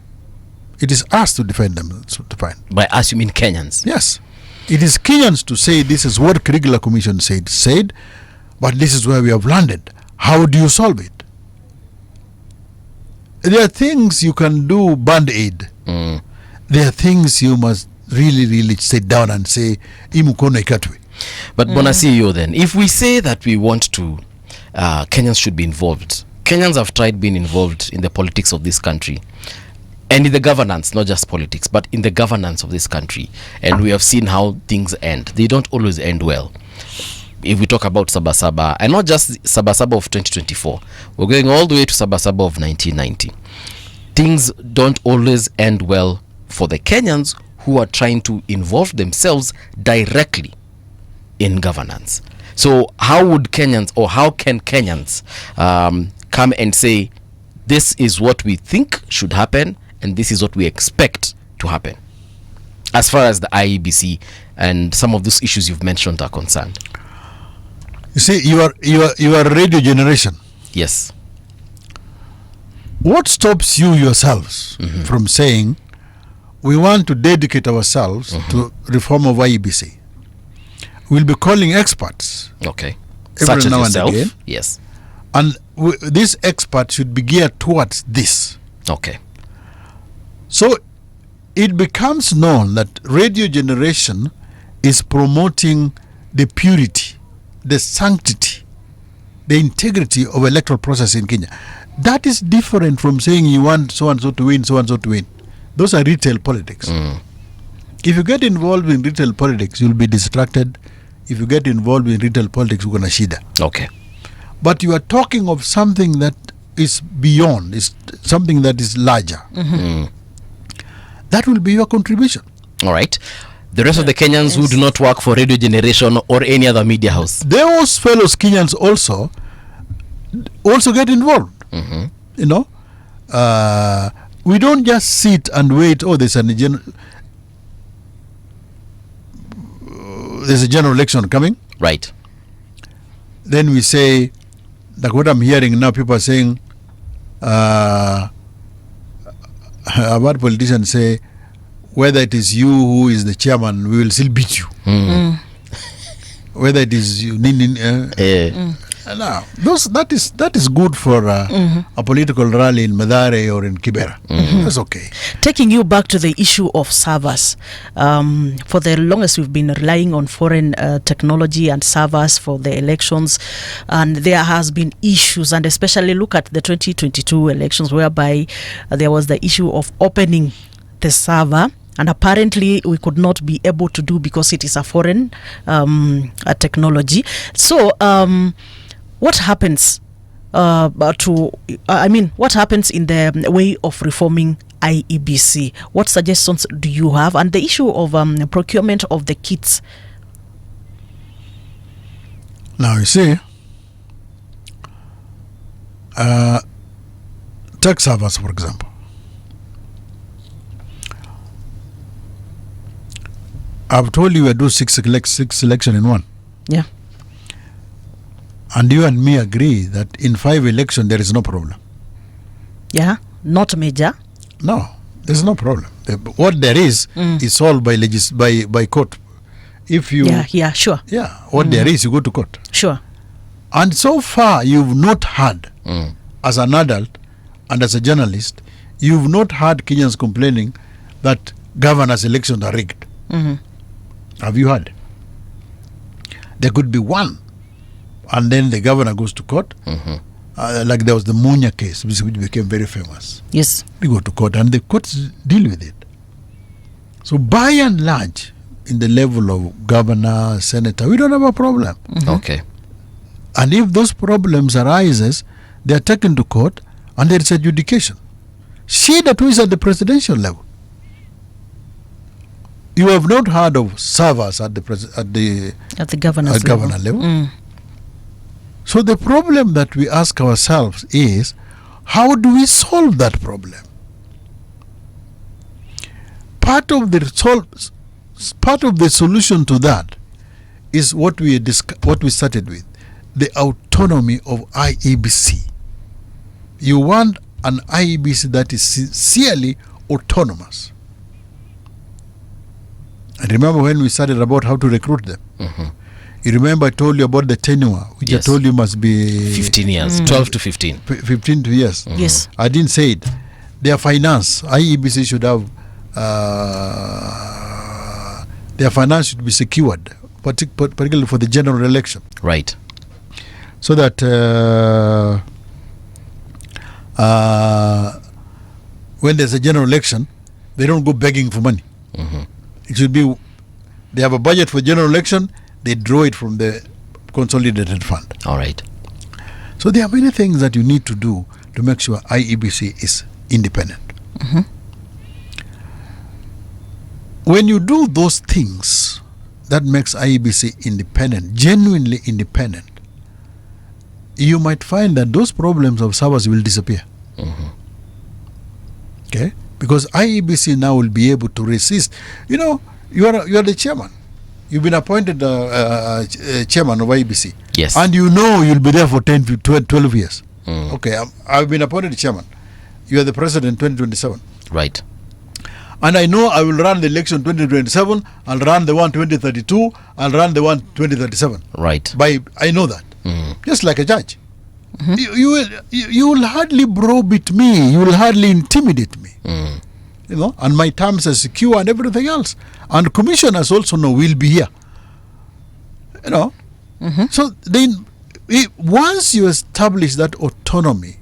It is us to defend them. By us, you mean Kenyans? Yes. It is Kenyans to say this is what Kriegler Commission said, but this is where we have landed. How do you solve it? There are things you can do band-aid. There are things you must really sit down and say, imukono ikatwe. But Bona CEO then, if we say that we want to, Kenyans should be involved Kenyans have tried being involved in the politics of this country and in the governance, not just politics, but in the governance of this country. And we have seen how things end. They don't always end well. If we talk about Sabasaba, and not just Sabasaba of 2024, we're going all the way to Sabasaba of 1990. Things don't always end well for the Kenyans who are trying to involve themselves directly in governance. So how would Kenyans, or how can Kenyans come and say, this is what we think should happen and this is what we expect to happen, as far as the IEBC and some of those issues you've mentioned are concerned? You see, you are radio generation. Yes. What stops you yourselves from saying we want to dedicate ourselves to reform of IEBC? We'll be calling experts. Okay. Every Such as now and yourself? again. Yes. And these experts should be geared towards this. Okay. So it becomes known that radio generation is promoting the purity, the sanctity, the integrity of electoral process in Kenya. That is different from saying you want so and so to win, so and so to win. Those are retail politics. If you get involved in retail politics, you'll be distracted. If you get involved in retail politics, you're gonna shida. Okay. But you are talking of something that is beyond, is something that is larger. That will be your contribution. All right. The rest of the Kenyans who do not work for Radio Generation or any other media house. Those fellows Kenyans also get involved. You know, we don't just sit and wait. Oh, there's a general election coming. Right. Then we say, like what I'm hearing now, people are saying, about politicians say, whether it is you who is the chairman, we will still beat you. Whether it is you, now, that is good for a political rally in Mathare or in Kibera. That's okay. Taking you back to the issue of servers, for the longest we've been relying on foreign technology and servers for the elections, and there has been issues, and especially look at the 2022 elections whereby there was the issue of opening the server, and apparently we could not be able to do because it is a foreign technology. So what happens what happens in the way of reforming IEBC? What suggestions do you have? And the issue of procurement of the kits. Now you see, tech servers, for example. I've told you I do six election in one. Yeah. And you and me agree that in 5 elections there is no problem. Yeah, not major. No, there's no problem. What there is solved by court. If you sure. Yeah, what there is, you go to court. Sure. And so far you've not heard, as an adult and as a journalist, you've not heard Kenyans complaining that governors' elections are rigged. Have you heard? There could be one, and then the governor goes to court. Like there was the Munya case, which became very famous. Yes. We go to court, and the courts deal with it. So by and large, in the level of governor, senator, we don't have a problem. Okay. And if those problems arises, they are taken to court, and there is adjudication. See that is at the presidential level. You have not heard of servers at the governor level. So the problem that we ask ourselves is, how do we solve that problem? Part of the solution to that is what we started with, the autonomy of IEBC. You want an IEBC that is sincerely autonomous. And remember when we started about how to recruit them? You remember I told you about the tenure, which I told you must be 15 years, 12 to 15. 15 years. Yes. I didn't say it. Their finance, IEBC should have, their finance should be secured, particularly for the general election. Right. So that when there's a general election, they don't go begging for money. It should be, they have a budget for general election, they draw it from the consolidated fund. All right. So there are many things that you need to do to make sure IEBC is independent. When you do those things, that makes IEBC independent, genuinely independent, you might find that those problems of servers will disappear. Okay? Because IEBC now will be able to resist. You know, you are the chairman. You've been appointed chairman of IEBC. Yes. And you know you'll be there for 10, 12 years. Okay, I've been appointed chairman. You are the president 2027. Right. And I know I will run the election 2027, I'll run the one 2032, I'll run the one 2037. Right. I know that. Just like a judge. You will hardly browbeat me, you will hardly intimidate me. You know, and my terms are secure and everything else. And commissioners also know we'll be here. You know. So then, once you establish that autonomy,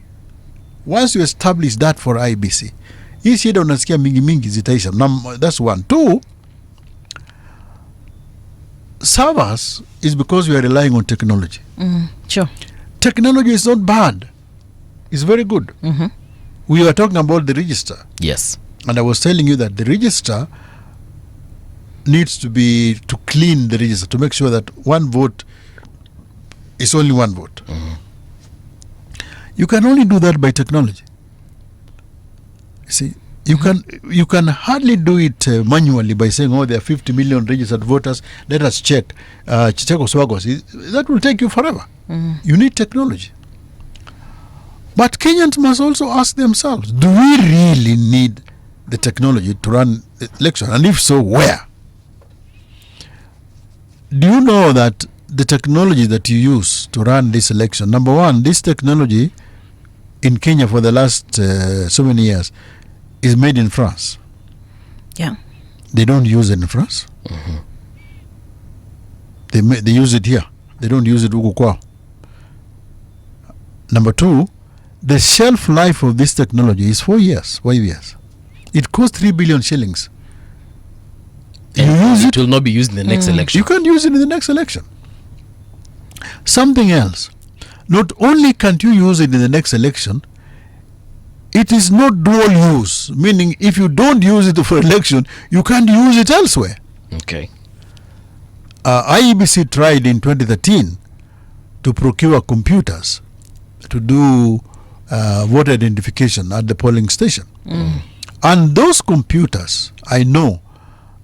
once you establish that for IEBC, hii shida unasikia mingi zitaisha. That's one. Two, servers is because we are relying on technology. Sure. Technology is not bad. It's very good. We were talking about the register. Yes. And I was telling you that the register needs to clean the register to make sure that one vote is only one vote. You can only do that by technology. See, you can hardly do it manually by saying, oh, there are 50 million registered voters, let us check Oswago. That will take you forever. You need technology. But Kenyans must also ask themselves, do we really need the technology to run the election? And if so, where? Do you know that the technology that you use to run this election, number one, this technology in Kenya for the last so many years is made in France. Yeah. They don't use it in France. They use it here. They don't use it huko kwao. Number two, the shelf life of this technology is 4 years, 5 years. It costs 3 billion shillings. And it will not be used in the next election. You can't use it in the next election. Something else. Not only can't you use it in the next election, it is not dual use. Meaning, if you don't use it for election, you can't use it elsewhere. Okay. IEBC tried in 2013 to procure computers to do voter identification at the polling station. And those computers, I know,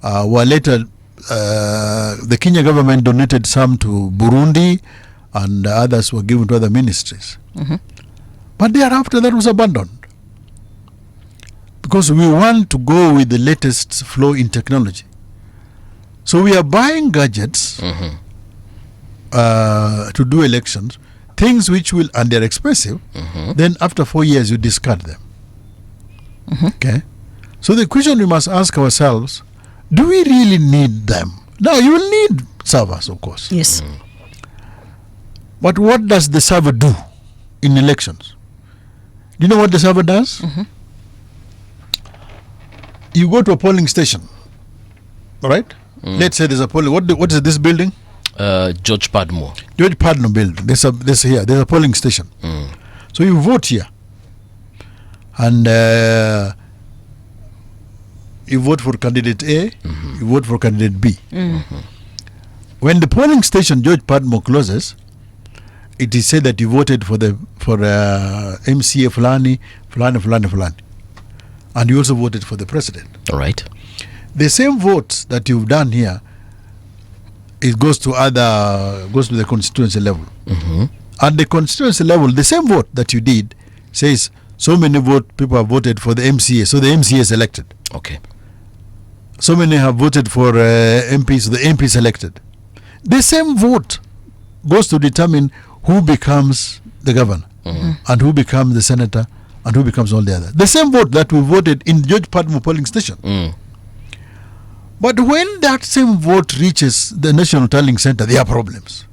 were later, the Kenya government donated some to Burundi and others were given to other ministries. But thereafter that was abandoned. Because we want to go with the latest flow in technology. So we are buying gadgets to do elections, things which will, and they're expensive, then after 4 years you discard them. Okay? So the question we must ask ourselves, do we really need them? Now you will need servers, of course. Yes. But what does the server do in elections? Do you know what the server does? You go to a polling station, all right? Let's say there's a polling. What is this building? George Padmore. George Padmore building. There's a polling station. So you vote here, and you vote for candidate A. You vote for candidate B. When the polling station George Padmore closes, it is said that you voted for MCA Fulani, and you also voted for the president. All right. The same votes that you've done here, it goes to the constituency level. At the constituency level, the same vote that you did says so many people have voted for the MCA, so the MCA is elected. Okay. So many have voted for MP, so the MP is elected. The same vote goes to determine who becomes the governor and who becomes the senator and who becomes all the others. The same vote that we voted in George Padmore polling station. But when that same vote reaches the National Tallying Center, there are problems.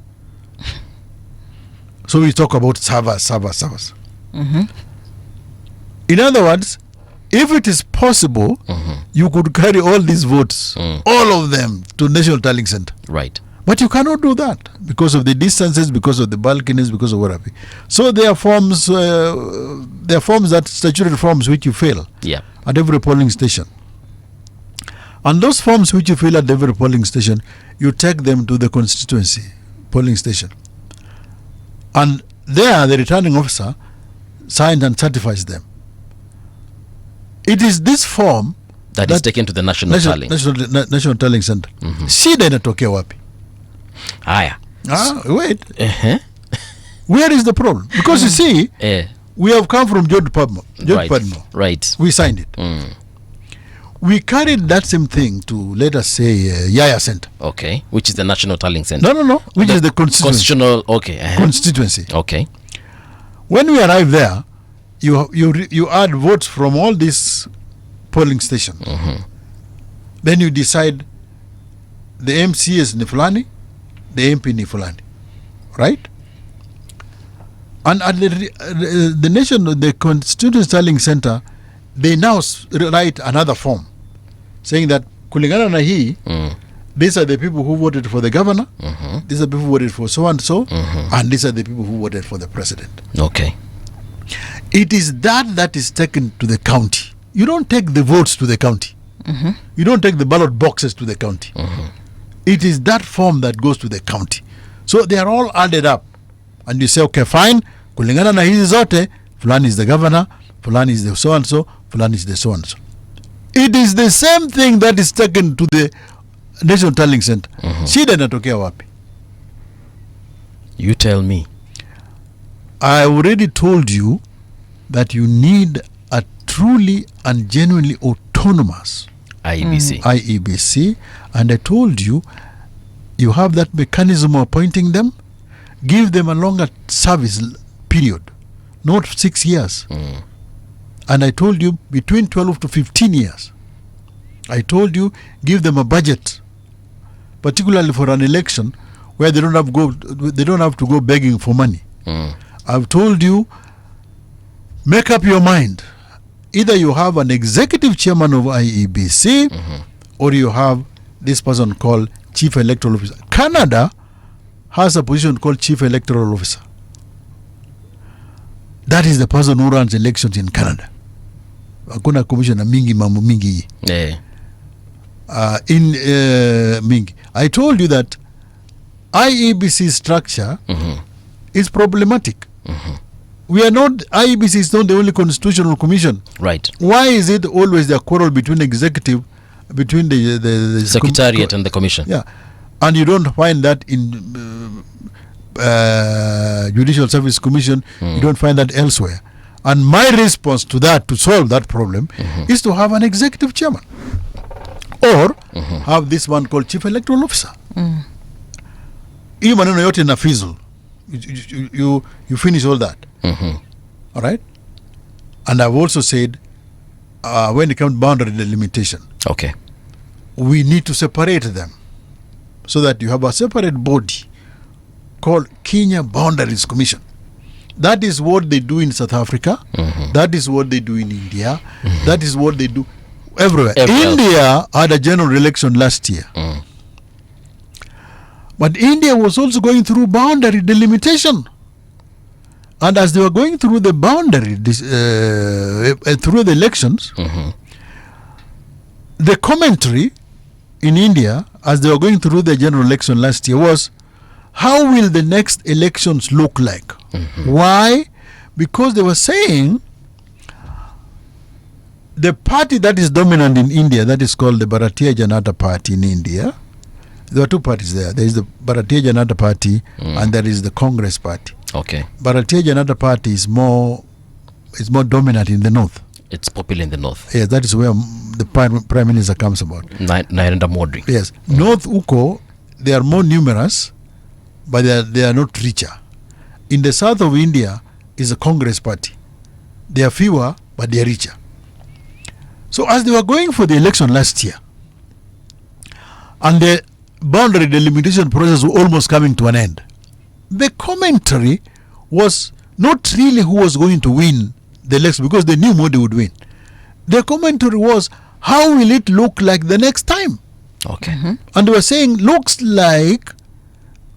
So we talk about servers. In other words, if it is possible, you could carry all these votes, all of them, to National Tallying Center. Right. But you cannot do that because of the distances, because of the balconies, because of whatever. So there are forms that statutory forms which you fill at every polling station. And those forms which you fill at every polling station, you take them to the constituency polling station. And there, the returning officer signs and certifies them. It is this form that is taken to the National Tallying Tallying Center. Shida inatokea wapi? Haya. Wait. Where is the problem? Because you see, we have come from George Padmo. Right. We signed it. We carried that same thing to, let us say, Yaya Center. Okay. Which is the National Tallying Center. No. Which is the constitutional. Constituency. Okay. When we arrive there, you add votes from all these polling stations. Then you decide the MC is Nifulani, the MP Nifulani, right? And at the Constituency Tallying Center, they now write another form saying that kulingana na hii, these are the people who voted for the governor, these are the people who voted for so and so, and these are the people who voted for the president. Okay. It is that is taken to the county. You don't take the votes to the county. You don't take the ballot boxes to the county. It is that form that goes to the county. So they are all added up. And you say, okay, fine, kulingana na hizi zote, Fulani is the governor, Fulani is the so-and-so, Fulani is the so-and-so. It is the same thing that is taken to the National Tallying Center. Shida inatokea wapi? You tell me. I already told you that you need a truly and genuinely autonomous IEBC, and I told you you have that mechanism of appointing them. Give them a longer service period, not 6 years. And I told you between 12 to 15 years. I told you give them a budget, particularly for an election where they don't have to go begging for money. I've told you, make up your mind. Either you have an executive chairman of IEBC or you have this person called Chief Electoral Officer. Canada has a position called Chief Electoral Officer. That is the person who runs elections in Canada. Hakuna commissioner mingi mambo mingi. Mingi. I told you that IEBC structure is problematic. IEBC is not the only constitutional commission. Right. Why is it always the quarrel between the Secretariat and the commission? Yeah. And you don't find that in Judicial Service Commission. You don't find that elsewhere. And my response to that, to solve that problem, is to have an executive chairman. Or have this one called Chief Electoral Officer. Hii maneno yote na fizzle. You finish all that. All right? And I've also said, when it comes to boundary delimitation, we need to separate them so that you have a separate body called Kenya Boundaries Commission. That is what they do in South Africa. That is what they do in India. That is what they do everywhere. India had a general election last year. But India was also going through boundary delimitation. And as they were going through the boundary, through the elections, the commentary in India, as they were going through the general election last year, was, how will the next elections look like? Why? Because they were saying the party that is dominant in India, that is called the Bharatiya Janata Party in India. There are two parties there. There is the Bharatiya Janata Party and there is the Congress Party. Bharatiya Janata Party is more dominant in the north. It's popular in the north. Yes, that is where the Prime Minister comes about. Narendra Modi. Yes. North Uko, they are more numerous, but they are not richer. In the south of India is a Congress Party. They are fewer, but they are richer. So as they were going for the election last year, and the boundary delimitation process was almost coming to an end, the commentary was not really who was going to win the election because they knew Modi would win. Their commentary was, how will it look like the next time? Okay. And they were saying, looks like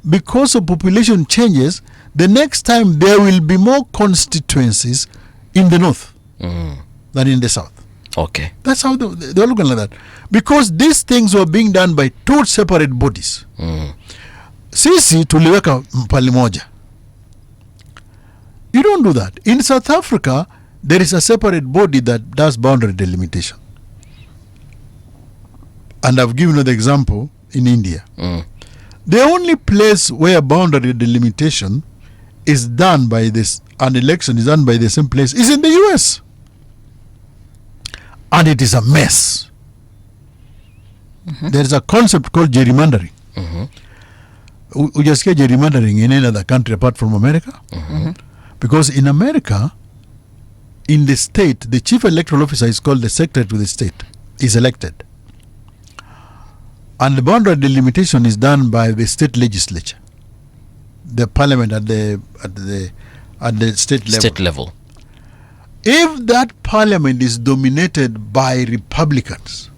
because of population changes, the next time there will be more constituencies in the north than in the south. Okay. That's how they were looking like that. Because these things were being done by two separate bodies. Sisi tuliweka mpali moja. You don't do that. In South Africa, there is a separate body that does boundary delimitation. And I've given you the example in India. The only place where boundary delimitation is done by this, an election is done by the same place, is in the US. And it is a mess. There is a concept called gerrymandering. We just get gerrymandering in any other country apart from America. Because in America, in the state, the chief electoral officer is called the secretary to the state, is elected. And the boundary delimitation is done by the state legislature, the parliament at the state level. State level. If that parliament is dominated by Republicans,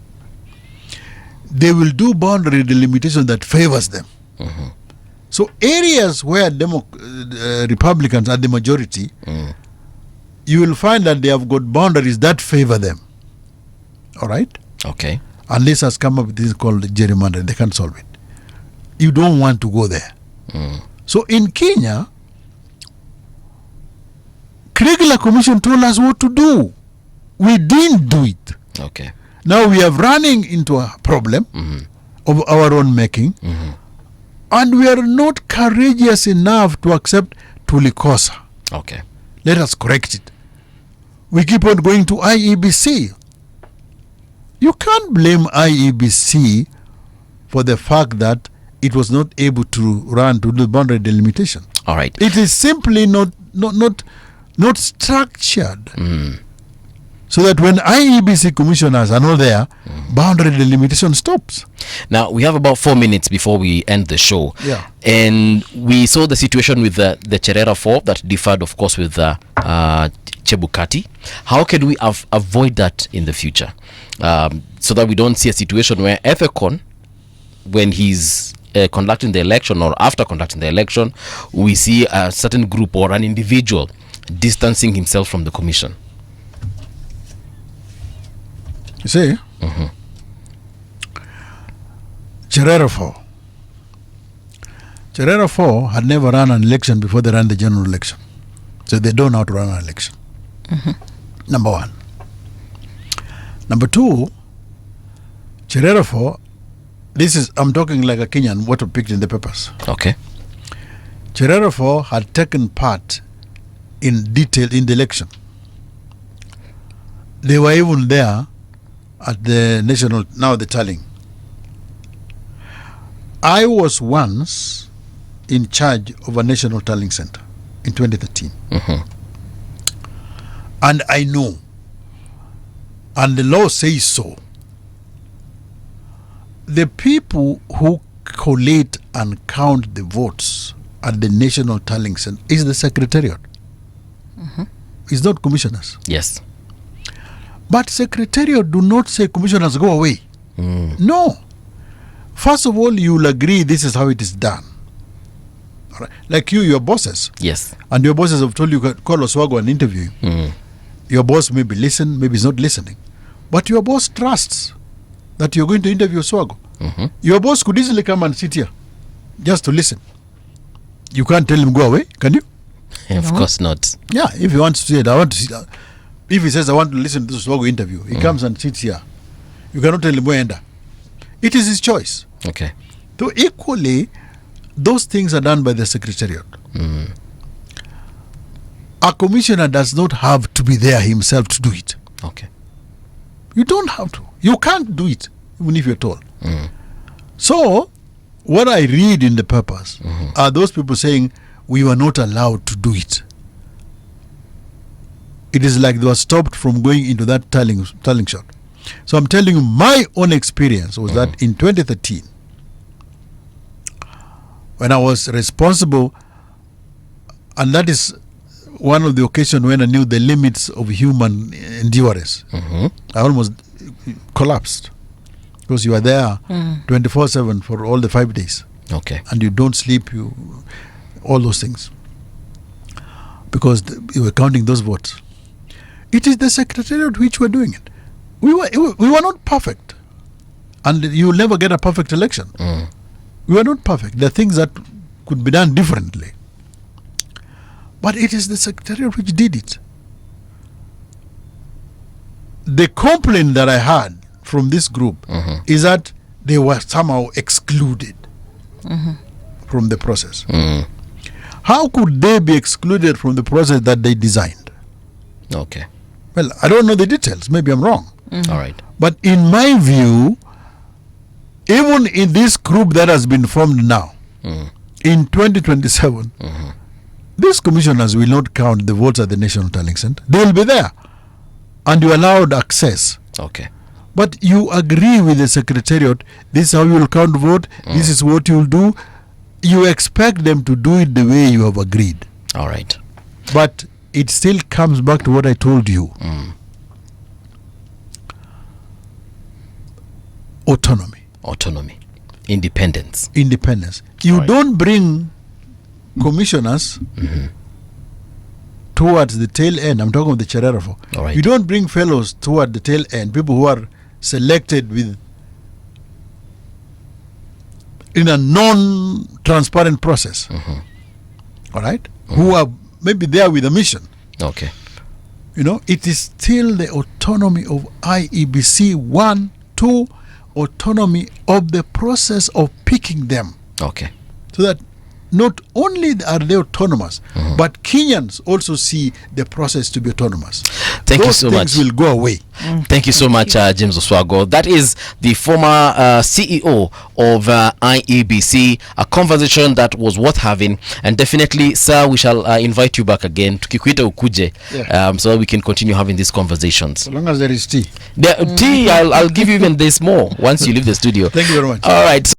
they will do boundary delimitation that favors them. So areas where Republicans are the majority, you will find that they have got boundaries that favor them. All right? Okay. And this has come up with this called gerrymandering. They can't solve it. You don't want to go there. So in Kenya, Kriegler Commission told us what to do. We didn't do it. Okay. Now we are running into a problem of our own making, and we are not courageous enough to accept tulikosa. Okay. Let us correct it. We keep on going to IEBC. You can't blame IEBC for the fact that it was not able to run to do boundary delimitation. All right. It is simply not structured. So that when IEBC commissioners are not there, boundary delimitation stops. Now, we have about 4 minutes before we end the show. Yeah. And we saw the situation with the Cherera 4 that differed, of course, with Chebukati. How can we avoid that in the future? So that we don't see a situation where Ethekon, when he's conducting the election or after conducting the election, we see a certain group or an individual distancing himself from the commission. You see, Cherera 4 had never run an election before they ran the general election. So they don't know how to run an election. Number one. Number two, Cherera 4, I'm talking like a Kenyan, what I picked in the papers. Okay. Cherera 4 had taken part in detail in the election. They were even there at the national, now the tallying. I was once in charge of a national tallying center in 2013. And I know, and the law says so, the people who collate and count the votes at the national tallying center is the secretariat. It's not commissioners. Yes. But secretariat do not say commissioners go away. No. First of all, you will agree this is how it is done. All right. Like your bosses. Yes. And your bosses have told you call Oswago and interview him. Your boss maybe listen, maybe he's not listening. But your boss trusts that you're going to interview Oswago. Your boss could easily come and sit here just to listen. You can't tell him go away, can you? Of course not. Yeah, if he wants to say it, I want to see. If he says I want to listen to this Oswago interview, he comes and sits here. You cannot tell him where enter. It is his choice. Okay. So equally, those things are done by the secretariat. A commissioner does not have to be there himself to do it. Okay. You don't have to. You can't do it, even if you're told. So, what I read in the papers are those people saying we were not allowed to do it. It is like they were stopped from going into that tallying shot. So I'm telling you, my own experience was that in 2013, when I was responsible, and that is one of the occasions when I knew the limits of human endurance, I almost collapsed because you are there 24/7 for all the 5 days. Okay. And you don't sleep, all those things, because you were counting those votes. It is the secretariat which were doing it. We were not perfect, and you will never get a perfect election. We were not perfect. There are things that could be done differently, but it is the secretariat which did it. The complaint that I had from this group is that they were somehow excluded from the process. How could they be excluded from the process that they designed? Okay. Well, I don't know the details. Maybe I'm wrong. All right. But in my view, even in this group that has been formed now, in 2027, these commissioners will not count the votes at the National Tallying Center. They will be there, and you allowed access. Okay. But you agree with the secretariat, this is how you will count vote, this is what you will do. You expect them to do it the way you have agreed. All right. But it still comes back to what I told you. Autonomy. Independence. You Right. don't bring commissioners towards the tail end. I'm talking of the Chererafo. All right. You don't bring fellows toward the tail end, people who are selected in a non-transparent process. All right? Who are maybe there with a mission. Okay. It is still the autonomy of IEBC. 1, 2, autonomy of the process of picking them. Okay. So that not only are they autonomous, but Kenyans also see the process to be autonomous. Thank you Those so things much. will go away. Thank you so much, James Oswago. That is the former CEO of IEBC, a conversation that was worth having. And definitely, sir, we shall invite you back again. Tukikuita ukuje, so that we can continue having these conversations. So long as there is tea. Tea, I'll give you even this more once you leave the studio. Thank you very much. All right.